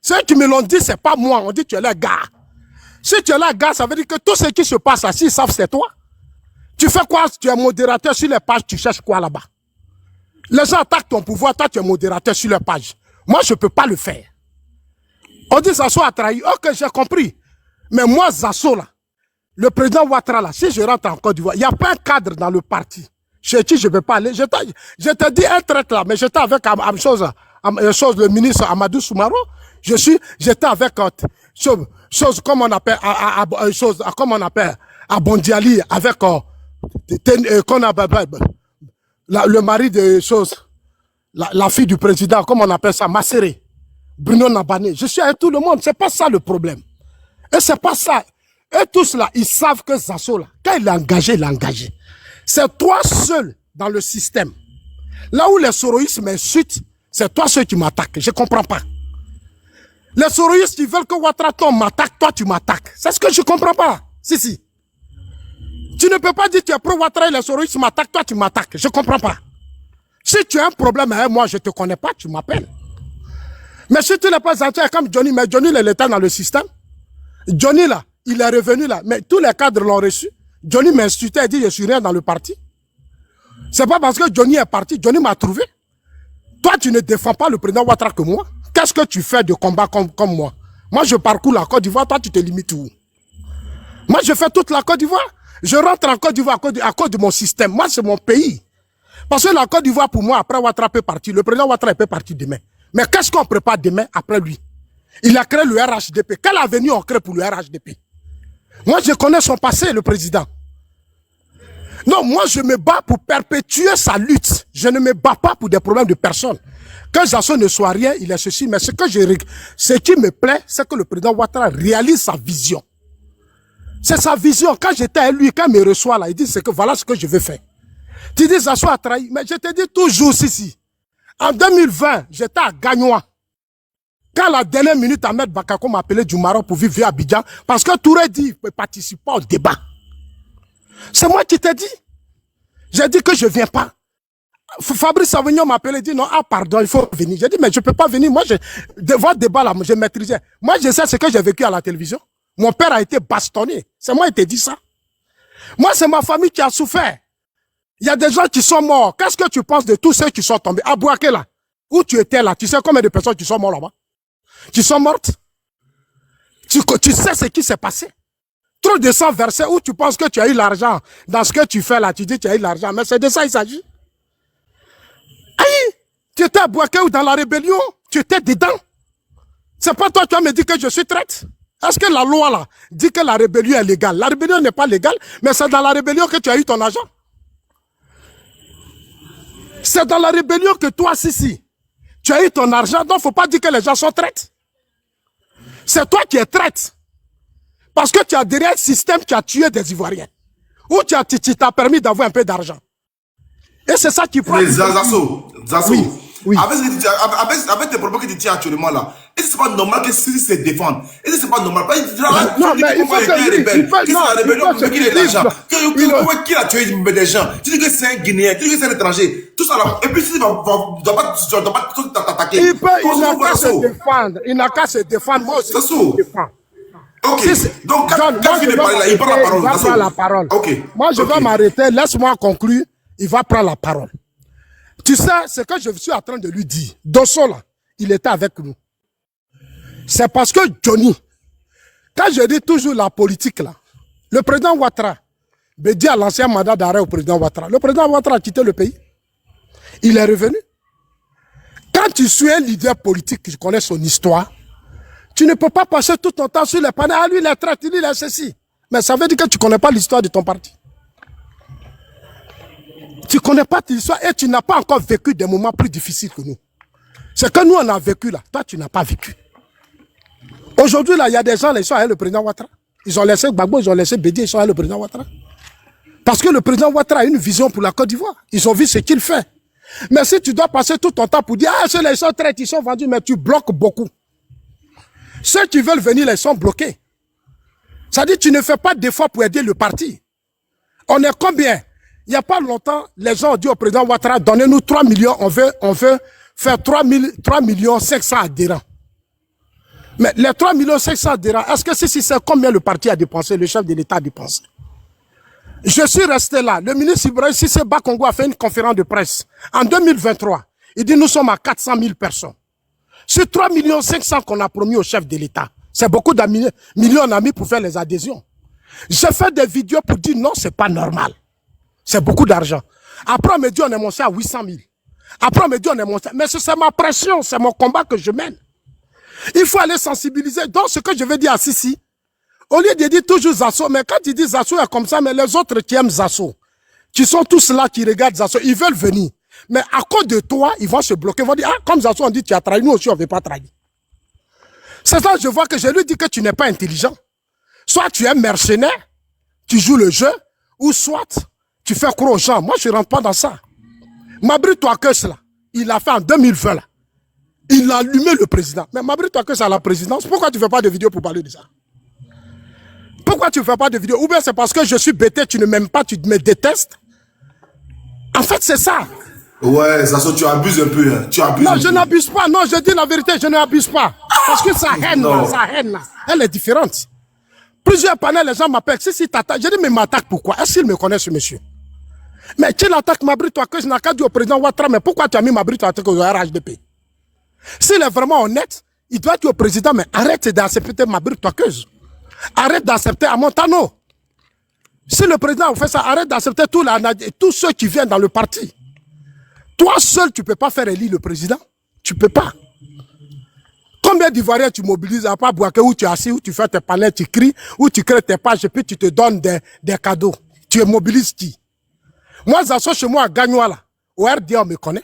[SPEAKER 10] Ceux qui me l'ont dit, c'est pas moi, on dit tu es le gars. Si tu es le gars, ça veut dire que tout ce qui se passe là, s'ils savent, c'est toi. Tu fais quoi? Tu es modérateur sur les pages, tu cherches quoi là-bas? Les gens attaquent ton pouvoir, toi tu es modérateur sur les pages. Moi, je peux pas le faire. On dit Zasso a trahi. Ok, j'ai compris. Mais moi, Zasso là, le président Ouattara là, si je rentre en Côte d'Ivoire, il n'y a pas un cadre dans le parti chez qui je ne peux pas aller. Je t'ai dit un traite là, mais j'étais avec le ministre Amadou Soumaro. J'étais avec chose comme on appelle à Bondiali avec le mari de choses, la fille du président, comme on appelle ça, Masséré, Bruno Nabané. Je suis avec tout le monde. C'est pas ça le problème. Et c'est pas ça. Et tous là, ils savent que Zasso, là, quand il est engagé, il est engagé. C'est toi seul dans le système. Là où les soroïstes m'insultent, c'est toi seul qui m'attaques. Je comprends pas. Les soroïstes, ils veulent que Ouattara m'attaque, toi tu m'attaques. C'est ce que je comprends pas. Si. Tu ne peux pas dire que tu es pro Ouattara et les soroïstes m'attaquent, toi tu m'attaques. Je comprends pas. Si tu as un problème avec moi, je te connais pas, tu m'appelles. Mais si tu n'es pas gentil comme Johnny, mais Johnny, il était dans le système. Johnny, là, il est revenu là, mais tous les cadres l'ont reçu. Johnny m'insultait et dit, je suis rien dans le parti. C'est pas parce que Johnny est parti, Johnny m'a trouvé. Toi, tu ne défends pas le président Ouattara que moi. Qu'est-ce que tu fais de combat comme moi? Moi, je parcours la Côte d'Ivoire, toi, tu te limites où? Moi, je fais toute la Côte d'Ivoire. Je rentre en Côte d'Ivoire à cause de mon système. Moi, c'est mon pays. Parce que la Côte d'Ivoire, pour moi, après Ouattara peut partir. Le président Ouattara peut partir demain. Mais qu'est-ce qu'on prépare demain après lui? Il a créé le RHDP. Quelle avenue on crée pour le RHDP? Moi, je connais son passé, le président. Non, moi, je me bats pour perpétuer sa lutte. Je ne me bats pas pour des problèmes de personnes. Que Zasso ne soit rien, il est ceci. Mais ce qui me plaît, c'est que le président Ouattara réalise sa vision. C'est sa vision. Quand j'étais avec lui, quand il me reçoit là, il dit c'est que voilà ce que je veux faire. Tu dis Zasso a trahi. Mais je te dis toujours ici. En 2020, j'étais à Gagnois. Quand la dernière minute, Ahmed Bakako m'a appelé du Maroc pour vivre à Abidjan, parce que Touré dit, il ne participe pas au débat. C'est moi qui t'ai dit. J'ai dit que je ne viens pas. Fabrice Savignon m'a appelé et dit non, pardon, il faut venir. J'ai dit, mais je ne peux pas venir. Moi, votre débat là, je maîtrisais. Moi, je sais ce que j'ai vécu à la télévision. Mon père a été bastonné. C'est moi qui t'ai dit ça. Moi, c'est ma famille qui a souffert. Il y a des gens qui sont morts. Qu'est-ce que tu penses de tous ceux qui sont tombés? À Bouaké là, où tu étais là, tu sais combien de personnes qui sont mortes là-bas? Qui sont mortes? Tu sais ce qui s'est passé? Trop de sang versé, où tu penses que tu as eu l'argent dans ce que tu fais là, tu dis que tu as eu l'argent, mais c'est de ça il s'agit. Aïe, tu étais à Bouaké ou dans la rébellion, tu étais dedans. C'est pas toi qui vas me dire que je suis traître. Est-ce que la loi là dit que la rébellion est légale? La rébellion n'est pas légale, mais c'est dans la rébellion que tu as eu ton argent. C'est dans la rébellion que toi, si, tu as eu ton argent, donc il ne faut pas dire que les gens sont traîtres. C'est toi qui es traître. Parce que tu as derrière le système qui a tué des Ivoiriens. Ou tu t'as permis d'avoir un peu d'argent. Et c'est ça qui prend.
[SPEAKER 2] Zasso,
[SPEAKER 10] oui.
[SPEAKER 2] Avec tes propos que tu tiens actuellement là, est-ce que c'est pas normal que si c'est défendre? Est-ce que c'est pas normal?
[SPEAKER 10] Non, mais il faut que
[SPEAKER 2] qui a tué des gens? Tu dis que c'est un Guinéen, tu dis que c'est un étranger. Tout ça là. Et puis si tu dois pas t'attaquer.
[SPEAKER 10] Il n'a qu'à se défendre. Moi aussi,
[SPEAKER 2] Zasso. Ok. Donc,
[SPEAKER 10] quand
[SPEAKER 2] il parle là, il prend la parole.
[SPEAKER 10] Il va prendre la parole.
[SPEAKER 2] Ok.
[SPEAKER 10] Moi, je vais m'arrêter. Laisse-moi conclure. Il va prendre la parole. Tu sais, ce que je suis en train de lui dire, Dosso là, il était avec nous. C'est parce que Johnny, quand je dis toujours la politique là, le président Ouattara, me dit à l'ancien mandat d'arrêt au président Ouattara, le président Ouattara a quitté le pays. Il est revenu. Quand tu suis un leader politique qui connaît son histoire, tu ne peux pas passer tout ton temps sur les panneaux. Ah, lui, il est traité, lui, il est ceci. Mais ça veut dire que tu ne connais pas l'histoire de ton parti. Tu ne connais pas l'histoire et tu n'as pas encore vécu des moments plus difficiles que nous. C'est que nous, on a vécu là. Toi, tu n'as pas vécu. Aujourd'hui, là, il y a des gens, ils sont avec le président Ouattara. Ils ont laissé Gbagbo, ils ont laissé Bédié, ils sont avec le président Ouattara. Parce que le président Ouattara a une vision pour la Côte d'Ivoire. Ils ont vu ce qu'il fait. Mais si tu dois passer tout ton temps pour dire, ah, ceux-là, ils sont traités, ils sont vendus, mais tu bloques beaucoup. Ceux qui veulent venir, ils sont bloqués. Ça dit, tu ne fais pas d'efforts pour aider le parti. On est combien? Il n'y a pas longtemps, les gens ont dit au président Ouattara, donnez-nous 3 millions, on veut faire 3 500 adhérents. Mais les 3 500 adhérents, est-ce que si c'est combien le parti a dépensé, le chef de l'État a dépensé? Je suis resté là. Le ministre Ibrahim Cissé Bakongo a fait une conférence de presse en 2023. Il dit, nous sommes à 400 000 personnes. Sur 3 500 000 qu'on a promis au chef de l'État, c'est beaucoup de millions d'amis pour faire les adhésions. J'ai fait des vidéos pour dire non, c'est pas normal. C'est beaucoup d'argent. Après, on me dit on est monté à 800 000. Après, on me dit on est monté. Mais c'est ma pression, c'est mon combat que je mène. Il faut aller sensibiliser. Donc, ce que je veux dire à Sissi, au lieu de dire toujours Zasso, mais quand tu dis Zasso est comme ça, mais les autres qui aiment Zasso, qui sont tous là, qui regardent Zasso, ils veulent venir. Mais à cause de toi, ils vont se bloquer. Ils vont dire, ah, comme Zasso, on dit, tu as trahi, nous aussi, on ne veut pas trahir. C'est ça, je vois que je lui dis que tu n'es pas intelligent. Soit tu es mercenaire, tu joues le jeu, ou soit tu fais croire aux gens. Moi, je ne rentre pas dans ça. Mabri Touakeus, là, il l'a fait en 2020, là. Il a allumé le président. Mais Mabri Touakeus à la présidence, pourquoi tu ne fais pas de vidéo pour parler de ça? Pourquoi tu ne fais pas de vidéo? Ou bien c'est parce que je suis bêté, tu ne m'aimes pas, tu me détestes. En fait, c'est ça.
[SPEAKER 2] Ouais, Zasso, tu abuses un peu. Hein. Tu abuses
[SPEAKER 10] non, je n'abuse pas. Non, je dis la vérité, je n'abuse pas. Parce que sa haine, là, elle est différente. Plusieurs panels, les gens m'appellent. Si t'attaques, je dis, mais m'attaque pourquoi? Est-ce qu'il me connaît, ce monsieur? Mais tu l'attaques Mabri Touakeus, je n'ai qu'à dire au président Ouattara, mais pourquoi tu as mis Mabri Touakeus au RHDP? S'il est vraiment honnête, il doit dire au président, mais arrête d'accepter Mabri Touakeus. Arrête d'accepter Amontano. Si le président fait ça, arrête d'accepter tous ceux qui viennent dans le parti. Toi seul, tu ne peux pas faire élire le président. Tu ne peux pas. Combien d'Ivoiriens tu mobilises à part Bouaké où tu es assis, où tu fais tes panels, tu cries, où tu crées tes pages et puis tu te donnes des cadeaux. Tu mobilises qui? Moi, Zasso, chez moi à Gagnoa, là, au RDA, on me connaît.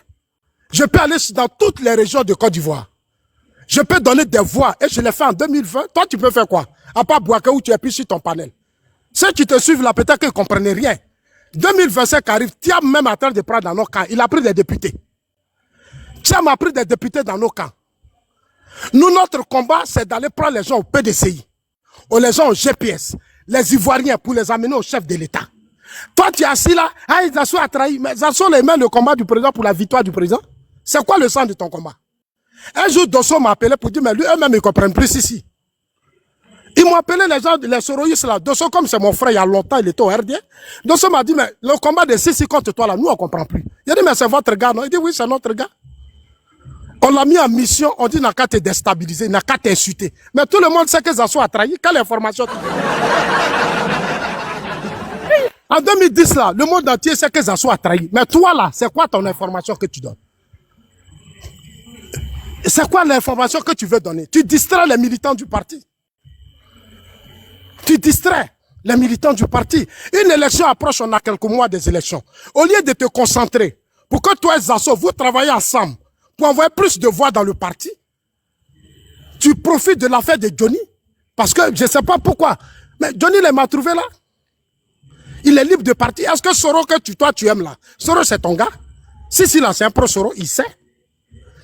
[SPEAKER 10] Je peux aller dans toutes les régions de Côte d'Ivoire. Je peux donner des voix et je l'ai fait en 2020. Toi, tu peux faire quoi? À part Bouaké où tu es plus sur ton panel. Ceux qui te suivent là, peut-être qu'ils ne comprennent rien. 2025 arrive, Thiam même en train de prendre dans nos camps. Il a pris des députés. Thiam a pris des députés dans nos camps. Nous, notre combat, c'est d'aller prendre les gens au PDCI, ou les gens au GPS, les Ivoiriens, pour les amener au chef de l'État. Toi, tu es assis là, ah, Zasso a trahi. Mais Zasso les met le combat du président pour la victoire du président. C'est quoi le sens de ton combat? Un jour, Dosso m'a appelé pour dire, mais lui, eux-mêmes, ils ne comprennent plus ici. Ils m'ont appelé les gens, les soroïstes là. Dosso, comme c'est mon frère, il y a longtemps, il était au RD. Dosso m'a dit, mais le combat de Sissi contre toi là, nous, on ne comprend plus. Il a dit, mais c'est votre gars, non? Il dit, oui, c'est notre gars. On l'a mis en mission, on dit, il n'a qu'à te déstabiliser, il n'a qu'à t'insulter. Mais tout le monde sait que Zasso a trahi. Quelle information? En 2010 là, le monde entier sait que Zasso a trahi. Mais toi là, c'est quoi ton information que tu donnes? C'est quoi l'information que tu veux donner? Tu distrais les militants du parti. Tu distrais les militants du parti. Une élection approche, on a quelques mois des élections. Au lieu de te concentrer, pour que toi et Zasso, vous travaillez ensemble, pour envoyer plus de voix dans le parti, tu profites de l'affaire de Johnny. Parce que je ne sais pas pourquoi. Mais Johnny, il m'a trouvé là. Il est libre de partir. Est-ce que Soro, que toi tu aimes là, Soro c'est ton gars? Si là, c'est un pro Soro, il sait.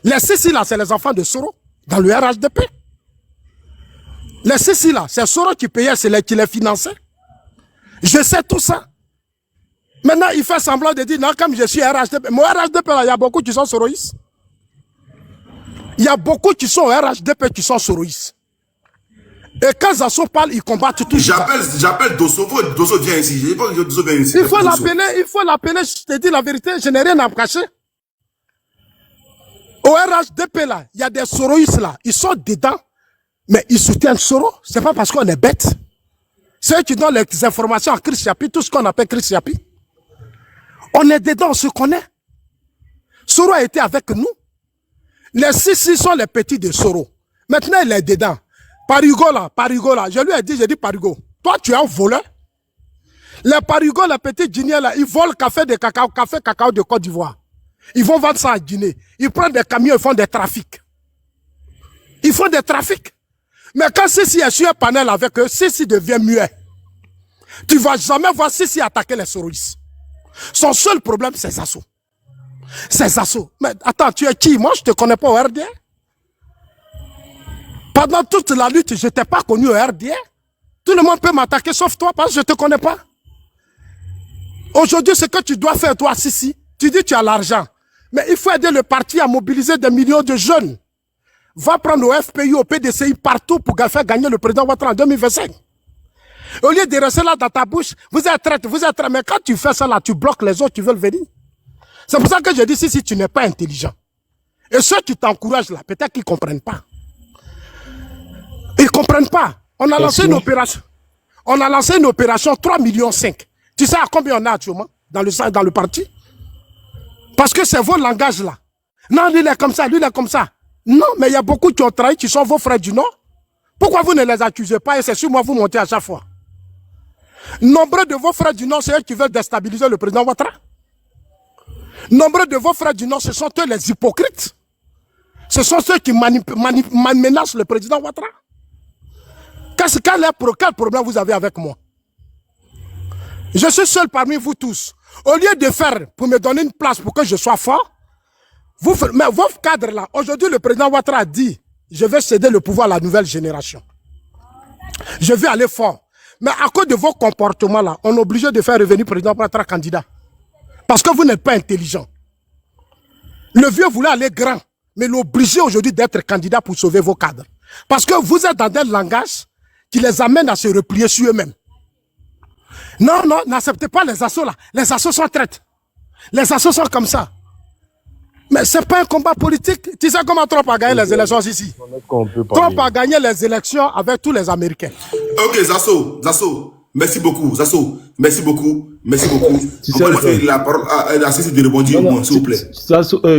[SPEAKER 10] Les Sissi là, c'est les enfants de Soro, dans le RHDP. Les Sissi là, c'est Soro qui payait, c'est qui les finançait. Je sais tout ça. Maintenant, il fait semblant de dire, non, comme je suis RHDP. Mon RHDP là, il y a beaucoup qui sont soroïstes. Il y a beaucoup qui sont au RHDP qui sont soroïstes. Et quand Zasso parle, ils combattent tout.
[SPEAKER 2] J'appelle Dosso. Dosso vient ici. Je veux que Dosso vienne ici.
[SPEAKER 10] Il faut l'appeler, je te dis la vérité, je n'ai rien à me cacher. Au RHDP là, il y a des soroïstes là, ils sont dedans, mais ils soutiennent Soro. C'est pas parce qu'on est bête. C'est eux qui donnent les informations à Chris Yapi, tout ce qu'on appelle Chris Yapi. On est dedans, on se connaît. Soro a été avec nous. Les Sissi sont les petits de Soro. Maintenant, il est dedans. Parigo là, je lui ai dit, j'ai dit Parigo, toi tu es un voleur. Les Parigo, les petits Guinéens là, ils volent café cacao de Côte d'Ivoire. Ils vont vendre ça à Guinée. Ils prennent des camions, ils font des trafics. Ils font des trafics. Mais quand Sissi est sur un panel avec eux, Sissi devient muet. Tu ne vas jamais voir Sissi attaquer les soroïstes. Son seul problème, c'est Zasso. C'est Zasso. Mais attends, tu es qui? Moi, je ne te connais pas au RDA. Pendant toute la lutte, je ne t'ai pas connu au RDA. Tout le monde peut m'attaquer sauf toi parce que je ne te connais pas. Aujourd'hui, ce que tu dois faire, toi, Sissi, tu dis que tu as l'argent. Mais il faut aider le parti à mobiliser des millions de jeunes. Va prendre au FPI, au PDCI, partout pour faire gagner le président Ouattara en 2025. Au lieu de rester là dans ta bouche, vous êtes traite. Mais quand tu fais ça là, tu bloques les autres qui veulent venir. C'est pour ça que je dis si tu n'es pas intelligent. Et ceux qui t'encouragent là, peut-être qu'ils ne comprennent pas. Ils ne comprennent pas. On a lancé une opération. On a lancé une opération 3,5 millions. Tu sais à combien on a actuellement dans le parti? Parce que c'est vos langages là. Non, lui il est comme ça, lui il est comme ça. Non, mais il y a beaucoup qui ont trahi, qui sont vos frères du Nord. Pourquoi vous ne les accusez pas et c'est sur moi vous montez à chaque fois? Nombreux de vos frères du Nord, c'est eux qui veulent déstabiliser le président Ouattara. Nombreux de vos frères du Nord, ce sont eux les hypocrites. Ce sont ceux qui menacent le président Ouattara. Quel problème vous avez avec moi? Je suis seul parmi vous tous. Au lieu de faire pour me donner une place pour que je sois fort, mais vos cadres là, aujourd'hui le président Ouattara a dit, je vais céder le pouvoir à la nouvelle génération. Je vais aller fort. Mais à cause de vos comportements là, on est obligé de faire revenir le président Ouattara candidat. Parce que vous n'êtes pas intelligent. Le vieux voulait aller grand, mais l'obligé aujourd'hui d'être candidat pour sauver vos cadres. Parce que vous êtes dans un langage qui les amène à se replier sur eux-mêmes. Non, non, n'acceptez pas les assauts là. Les assauts sont traites. Les assauts sont comme ça. Mais ce n'est pas un combat politique. Tu sais comment Trump a gagné les élections ici? Trump a gagné les élections avec tous les Américains.
[SPEAKER 2] Ok, Zasso, merci beaucoup. Zasso, merci beaucoup. Merci beaucoup. On va laisser la parole à Sissi de rebondir, s'il vous plaît.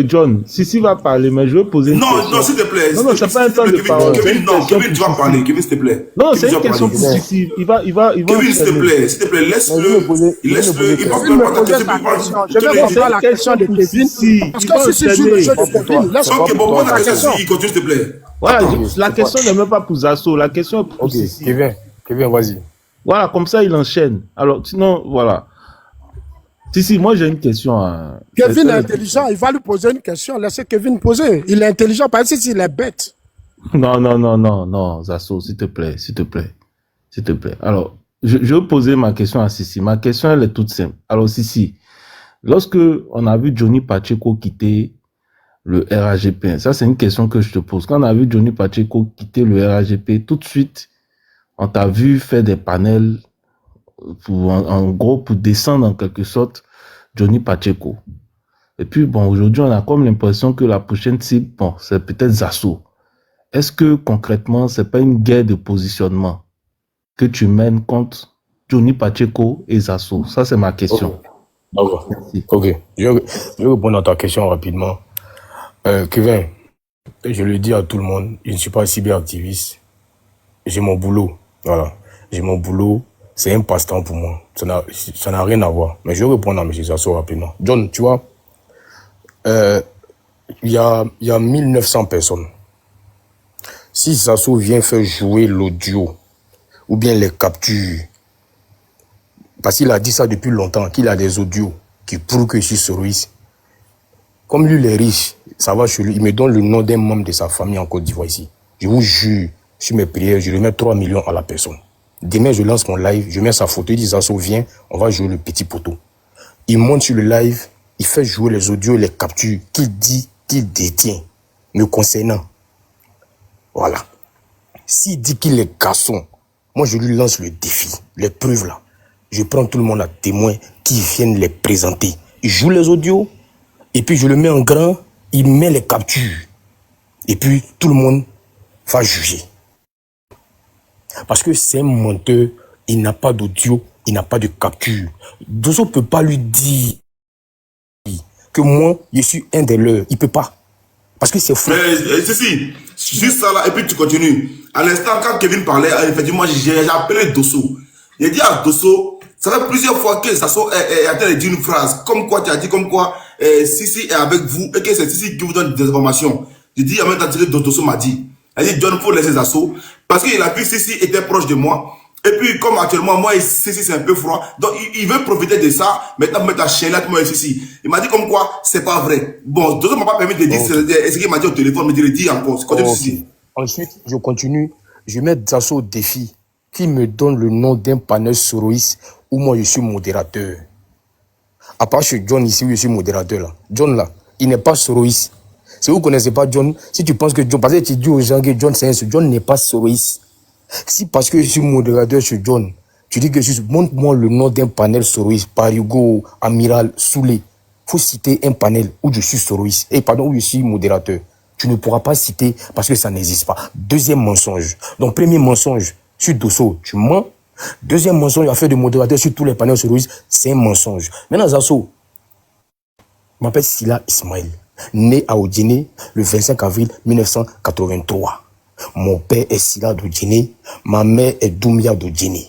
[SPEAKER 3] John, Sissi va parler, mais je veux poser une question.
[SPEAKER 2] Non, s'il te plaît.
[SPEAKER 3] Non, c'est pas un temps de parole.
[SPEAKER 2] Kevin, tu vas parler. Kevin, s'il te plaît.
[SPEAKER 3] Non, c'est une question pour Sissi. Il va.
[SPEAKER 2] Kevin, s'il te plaît, laisse-le. Laisse-le. Il va
[SPEAKER 10] poser la question de Kevin. Parce que si je joue le jeu de Kevin, laisse-moi.
[SPEAKER 2] Ok, bon, pose la question. Il continue, s'il te plaît.
[SPEAKER 3] Voilà, la question n'est même pas pour Zasso. La question est pour Sissi.
[SPEAKER 12] Kevin, vas-y.
[SPEAKER 3] Voilà, comme ça, il enchaîne. Alors, sinon, voilà. Si, moi j'ai une question.
[SPEAKER 10] Kevin est intelligent, il va lui poser une question. Laissez Kevin poser. Il est intelligent, pas s'il est bête.
[SPEAKER 3] Non, Zasso, s'il te plaît. Alors, je vais poser ma question à Sissi. Ma question, elle est toute simple. Alors, Sissi, lorsque on a vu Johnny Pacheco quitter le RAGP, ça c'est une question que je te pose. Quand on a vu Johnny Pacheco quitter le RAGP, tout de suite, on t'a vu faire des panels en gros, pour descendre en quelque sorte Johnny Pacheco. Et puis, bon, aujourd'hui, on a comme l'impression que la prochaine cible, bon, c'est peut-être Zasso. Est-ce que, concrètement, c'est pas une guerre de positionnement que tu mènes contre Johnny Pacheco et Zasso? Ça, c'est ma question.
[SPEAKER 12] Ok. Je vais répondre à ta question rapidement. Kevin, je le dis à tout le monde, je ne suis pas cyberactiviste. J'ai mon boulot. Voilà. J'ai mon boulot. C'est un passe-temps pour moi. Ça n'a rien à voir. Mais je vais répondre à M. Zasso rapidement. John, tu vois, il y a 1900 personnes. Si Zasso vient faire jouer l'audio ou bien les captures, parce qu'il a dit ça depuis longtemps, qu'il a des audios qui prouvent que je suis Soroïs. Comme lui, il est riche, ça va chez lui. Il me donne le nom d'un membre de sa famille en Côte d'Ivoire ici. Je vous jure, sur mes prières, je remets 3 millions à la personne. Demain, je lance mon live, je mets sa photo, il dit Zasso, viens, on va jouer le petit poteau. Il monte sur le live, il fait jouer les audios et les captures qu'il dit qu'il détient, me concernant. Voilà. S'il dit qu'il est garçon, moi je lui lance le défi, les preuves là. Je prends tout le monde à témoin qui viennent les présenter. Il joue les audios, et puis je le mets en grand, il met les captures. Et puis tout le monde va juger. Parce que c'est un menteur, il n'a pas d'audio, il n'a pas de capture. Zasso ne peut pas lui dire que moi, je suis un des leurs. Il ne peut pas. Parce que c'est faux.
[SPEAKER 2] Mais si, juste ça là, et puis tu continues. À l'instant, quand Kevin parlait, effectivement, j'ai appelé Dosso. J'ai dit à Dosso, ça fait plusieurs fois que Zasso est en train de dire une phrase, comme quoi tu as dit, comme quoi Sissi est avec vous, et que c'est Sissi qui vous donne des informations. J'ai dit, en même temps, Dosso m'a dit. Elle dit, John, il faut laisser Zasso. Parce qu'il a vu que Sissi était proche de moi. Et puis, comme actuellement, moi et Sissi, c'est un peu froid. Donc, il veut profiter de ça. Maintenant, mettre la chaîne là, moi et Sissi. Il m'a dit comme quoi, c'est pas vrai. Bon, Dosso m'a pas permis de dire ce qu'il m'a dit au téléphone, mais de le dire encore.
[SPEAKER 12] Okay. Ensuite, je continue. Je mets Zasso au défi. Qui me donne le nom d'un panel Soroïs où moi, je suis modérateur. À part chez John ici, où je suis modérateur là. John là, il n'est pas Soroïs. Si vous ne connaissez pas John, si tu penses que John, parce que tu dis aux gens que John c'est un John n'est pas Soroïs. Si parce que je suis modérateur chez John, tu dis que montre-moi le nom d'un panel Soroïs, Parigo, Amiral, Soulé. Il faut citer un panel où je suis Soroïs, où je suis modérateur. Tu ne pourras pas citer parce que ça n'existe pas. Deuxième mensonge. Donc, premier mensonge sur Dosso, tu mens. Deuxième mensonge, affaire de modérateur sur tous les panels Soroïs, c'est un mensonge. Maintenant, Zasso, je m'appelle Sila Ismail. Né à Odjene le 25 avril 1983. Mon père est Sila d'Odjene, ma mère est Doumia d'Odjene.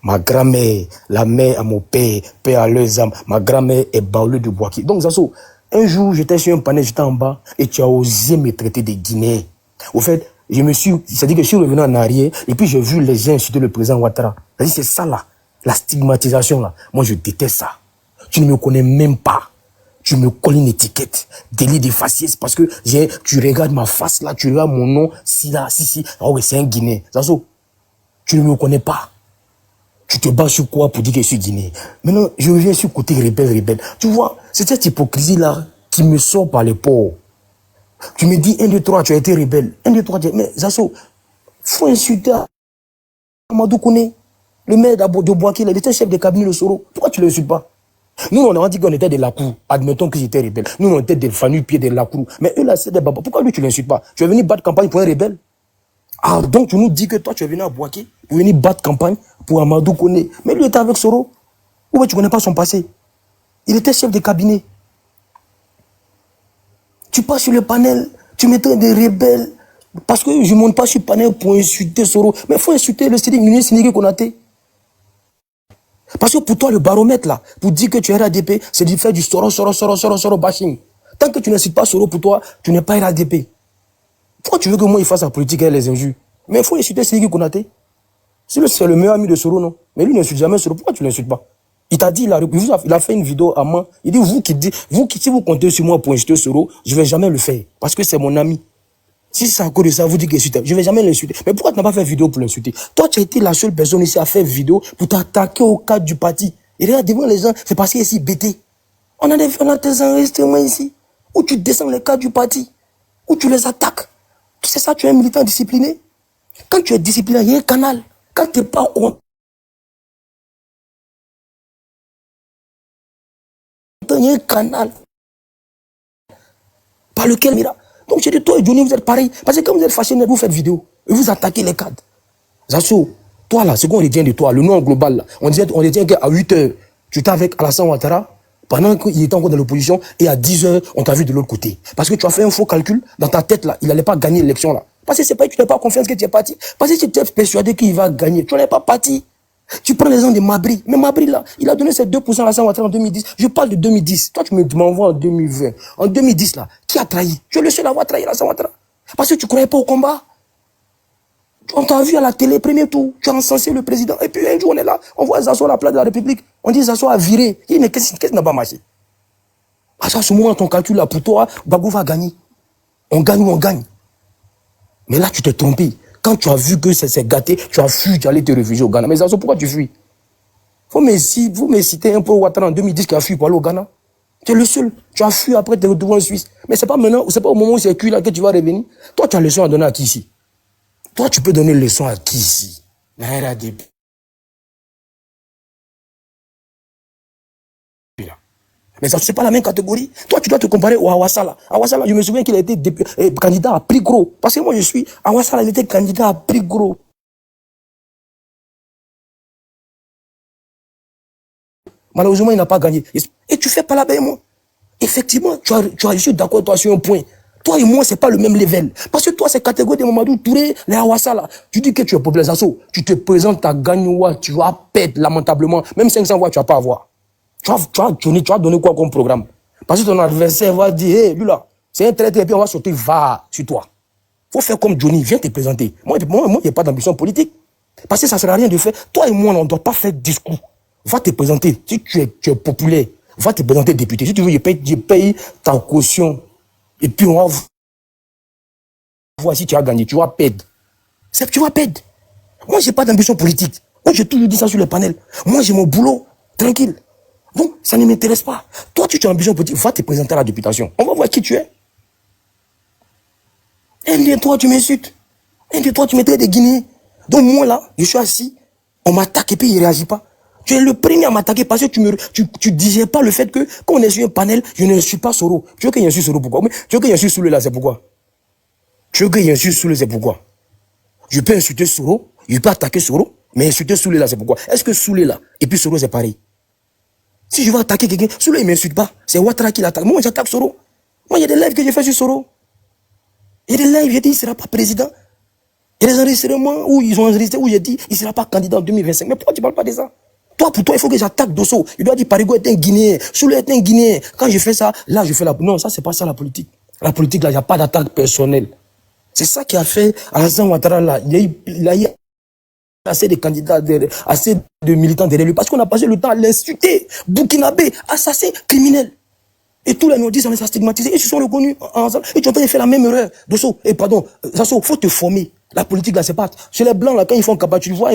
[SPEAKER 12] Ma grand-mère, la mère à mon père, père à leurs âmes, ma grand-mère est Baoulé de Boaki. Donc, Zasso, un jour, j'étais sur un panel, j'étais en bas, et tu as osé me traiter de Guinéen. Au fait, c'est-à-dire que je suis revenu en arrière, et puis j'ai vu les gens insulter le président Ouattara. C'est ça là, la stigmatisation là. Moi, je déteste ça. Tu ne me connais même pas. Tu me colles une étiquette, délit de faciès, parce que tu regardes ma face là, tu regardes mon nom, si, oh oui, c'est un Guinéen. Zasso, tu ne me connais pas. Tu te bats sur quoi pour dire que je suis Guinéen? Maintenant, je reviens sur le côté rebelle. Tu vois, c'est cette hypocrisie-là qui me sort par les pores. Tu me dis 1, 2, 3, tu as été rebelle. 1, 2, 3, mais Zasso, faut insulter Amadou Kone, le maire de Boaké, il était chef de cabinet de Soro. Pourquoi tu ne l'insultes pas? Nous, on a dit qu'on était de la cour. Admettons que j'étais rebelle. Nous, on était des familles pieds de la cour. Mais eux, là, c'est des babas. Pourquoi lui, tu ne l'insultes pas? Tu es venu battre campagne pour un rebelle? Ah, donc tu nous dis que toi, tu es venu à Boaké pour venir battre campagne pour Amadou Kone. Mais lui était avec Soro. Ou bien tu ne connais pas son passé? Il était chef de cabinet. Tu passes sur le panel, tu mettrais des rebelles. Parce que je ne monte pas sur le panel pour insulter Soro. Mais il faut insulter le Sidiki Konaté. Parce que pour toi, le baromètre là, pour dire que tu es RADP, c'est de faire du Soro bashing. Tant que tu n'insultes pas Soro, pour toi, tu n'es pas RADP. Pourquoi tu veux que moi il fasse la politique et les injures? Mais il faut insulter Sidiki Konaté. C'est le meilleur ami de Soro, non? Mais lui n'insulte jamais Soro. Pourquoi tu ne l'insultes pas? Il t'a dit, il a fait une vidéo à moi. Il dit, si vous comptez sur moi pour insulter Soro, je ne vais jamais le faire. Parce que c'est mon ami. Si c'est à cause de ça, vous dites que je ne vais jamais l'insulter. Mais pourquoi tu n'as pas fait vidéo pour l'insulter? Toi, tu as été la seule personne ici à faire vidéo pour t'attaquer au cadre du parti. Et regarde, devant les gens, c'est parce qu'il est ici bêté. On a des enregistrements ici, où tu descends les cadres du parti, où tu les attaques. C'est ça, tu es un militant discipliné. Quand tu es discipliné, il y a un canal. Quand tu n'es pas content, il y a un canal par lequel mira. Donc j'ai dit, toi et Johnny, vous êtes pareil. Parce que quand vous êtes fâchés, vous faites vidéo. Et vous attaquez les cadres. Zasso, toi là, ce qu'on retient de toi, le nom global là, on retient qu'à 8h, tu étais avec Alassane Ouattara, pendant qu'il était encore dans l'opposition, et à 10h, on t'a vu de l'autre côté. Parce que tu as fait un faux calcul dans ta tête là, il n'allait pas gagner l'élection là. Parce que c'est pas que tu n'as pas confiance que tu es parti. Parce que tu étais persuadé qu'il va gagner. Tu n'es pas parti. Tu prends les gens de Mabri. Mais Mabri, là, il a donné ses 2% à Alassane Ouattara en 2010. Je parle de 2010. Toi, tu m'envoies en 2020. En 2010, là, qui a trahi? Tu es le seul à avoir trahi Alassane Ouattara. Parce que tu ne croyais pas au combat. On t'a vu à la télé, premier tour. Tu as encensé le président. Et puis un jour, on est là. On voit Zasso à la place de la République. On dit Zasso a viré. Il dit, mais qu'est-ce qui n'a pas marché? À ce moment, ton calcul, là, pour toi, Bagou va gagner. On gagne ou on gagne. Mais là, tu t'es trompé. Quand tu as vu que c'est gâté, tu as fui, tu allais te réfugier au Ghana. Mais Zasso, pourquoi tu fuis? Vous me citez un peu Ouattara en 2010 qui a fui pour aller au Ghana. Tu es le seul. Tu as fui après te retrouver en Suisse. Mais c'est pas maintenant, c'est pas au moment où c'est cuit là que tu vas revenir. Toi, tu as leçon à donner à qui ici? Toi, tu peux donner leçon à qui ici? Mais ça, c'est pas la même catégorie. Toi, tu dois te comparer au Awassala. Awassala, je me souviens qu'il a été candidat à prix gros. Parce que moi, je suis Awassala, il était candidat à prix gros. Malheureusement, il n'a pas gagné. Et tu fais pas la baie, moi. Effectivement, je suis d'accord toi sur un point. Toi et moi, c'est pas le même level. Parce que toi, c'est catégorie de Mamadou Touré, les Awassala. Tu dis que tu es populaire, Zasso. Tu te présentes à Gagnoua, tu vas perdre lamentablement. Même 500 voix, tu vas pas avoir. Tu vas donner quoi comme programme? Parce que ton adversaire va dire, hé, lui là, c'est un traître et puis on va sauter, va sur toi. Faut faire comme Johnny, viens te présenter. Moi, il n'y a pas d'ambition politique. Parce que ça ne sert à rien de faire. Toi et moi, on ne doit pas faire de discours. Va te présenter. Si tu es populaire, va te présenter député. Si tu veux, je paye ta caution. Et puis on va voir si tu as gagné. Tu vas perdre. Tu vas perdre. Moi, je n'ai pas d'ambition politique. Moi, j'ai toujours dit ça sur le panel. Moi, j'ai mon boulot. Tranquille. Donc, ça ne m'intéresse pas. Toi, tu as ambition politique, va te présenter à la députation. On va voir qui tu es. Un de toi, tu m'insultes. Un de toi, tu me traites des Guinéens. Donc, moi, là, je suis assis, on m'attaque et puis il ne réagit pas. Tu es le premier à m'attaquer parce que tu ne disais pas le fait que, quand on est sur un panel, je ne suis pas Soro. Tu veux que je suis Soro, pourquoi? Tu veux que je suis Soulé là, c'est pourquoi? Tu veux que je suis Soulé, c'est pourquoi? Je peux insulter Soro, je peux attaquer Soro, mais insulter Soulé là, c'est pourquoi? Est-ce que Soulé là, et puis Soro, c'est pareil? Si je veux attaquer quelqu'un, Soulé, il ne m'insulte pas. C'est Ouattara qui l'attaque. Moi, j'attaque Soro. Moi, il y a des lives que j'ai fait sur Soro. Il y a des lives, j'ai dit, il ne sera pas président. Il y a des enregistrements où ils ont enregistré, où j'ai dit, il ne sera pas candidat en 2025. Mais pourquoi tu ne parles pas de ça? Toi, pour toi, il faut que j'attaque Dosso. Il doit dire Parigo est un Guinéen, Soulé est un Guinéen. Quand je fais ça, là, je fais la... Non, ça, c'est pas ça la politique. La politique, là, il n'y a pas d'attaque personnelle. C'est ça qui a fait Alassane Ouattara, là. Il a eu assez de candidats, assez de militants derrière lui, parce qu'on a passé le temps à l'insulter. Burkinabé, assassin, criminel. Et tous les nordistes, on les a stigmatisés. Ils se sont reconnus ensemble. Et tu es en train de faire la même erreur. Dosso, pardon, Sasso, faut te former. La politique, là, c'est pas... Chez les blancs, là, quand ils font cabaret, tu vois,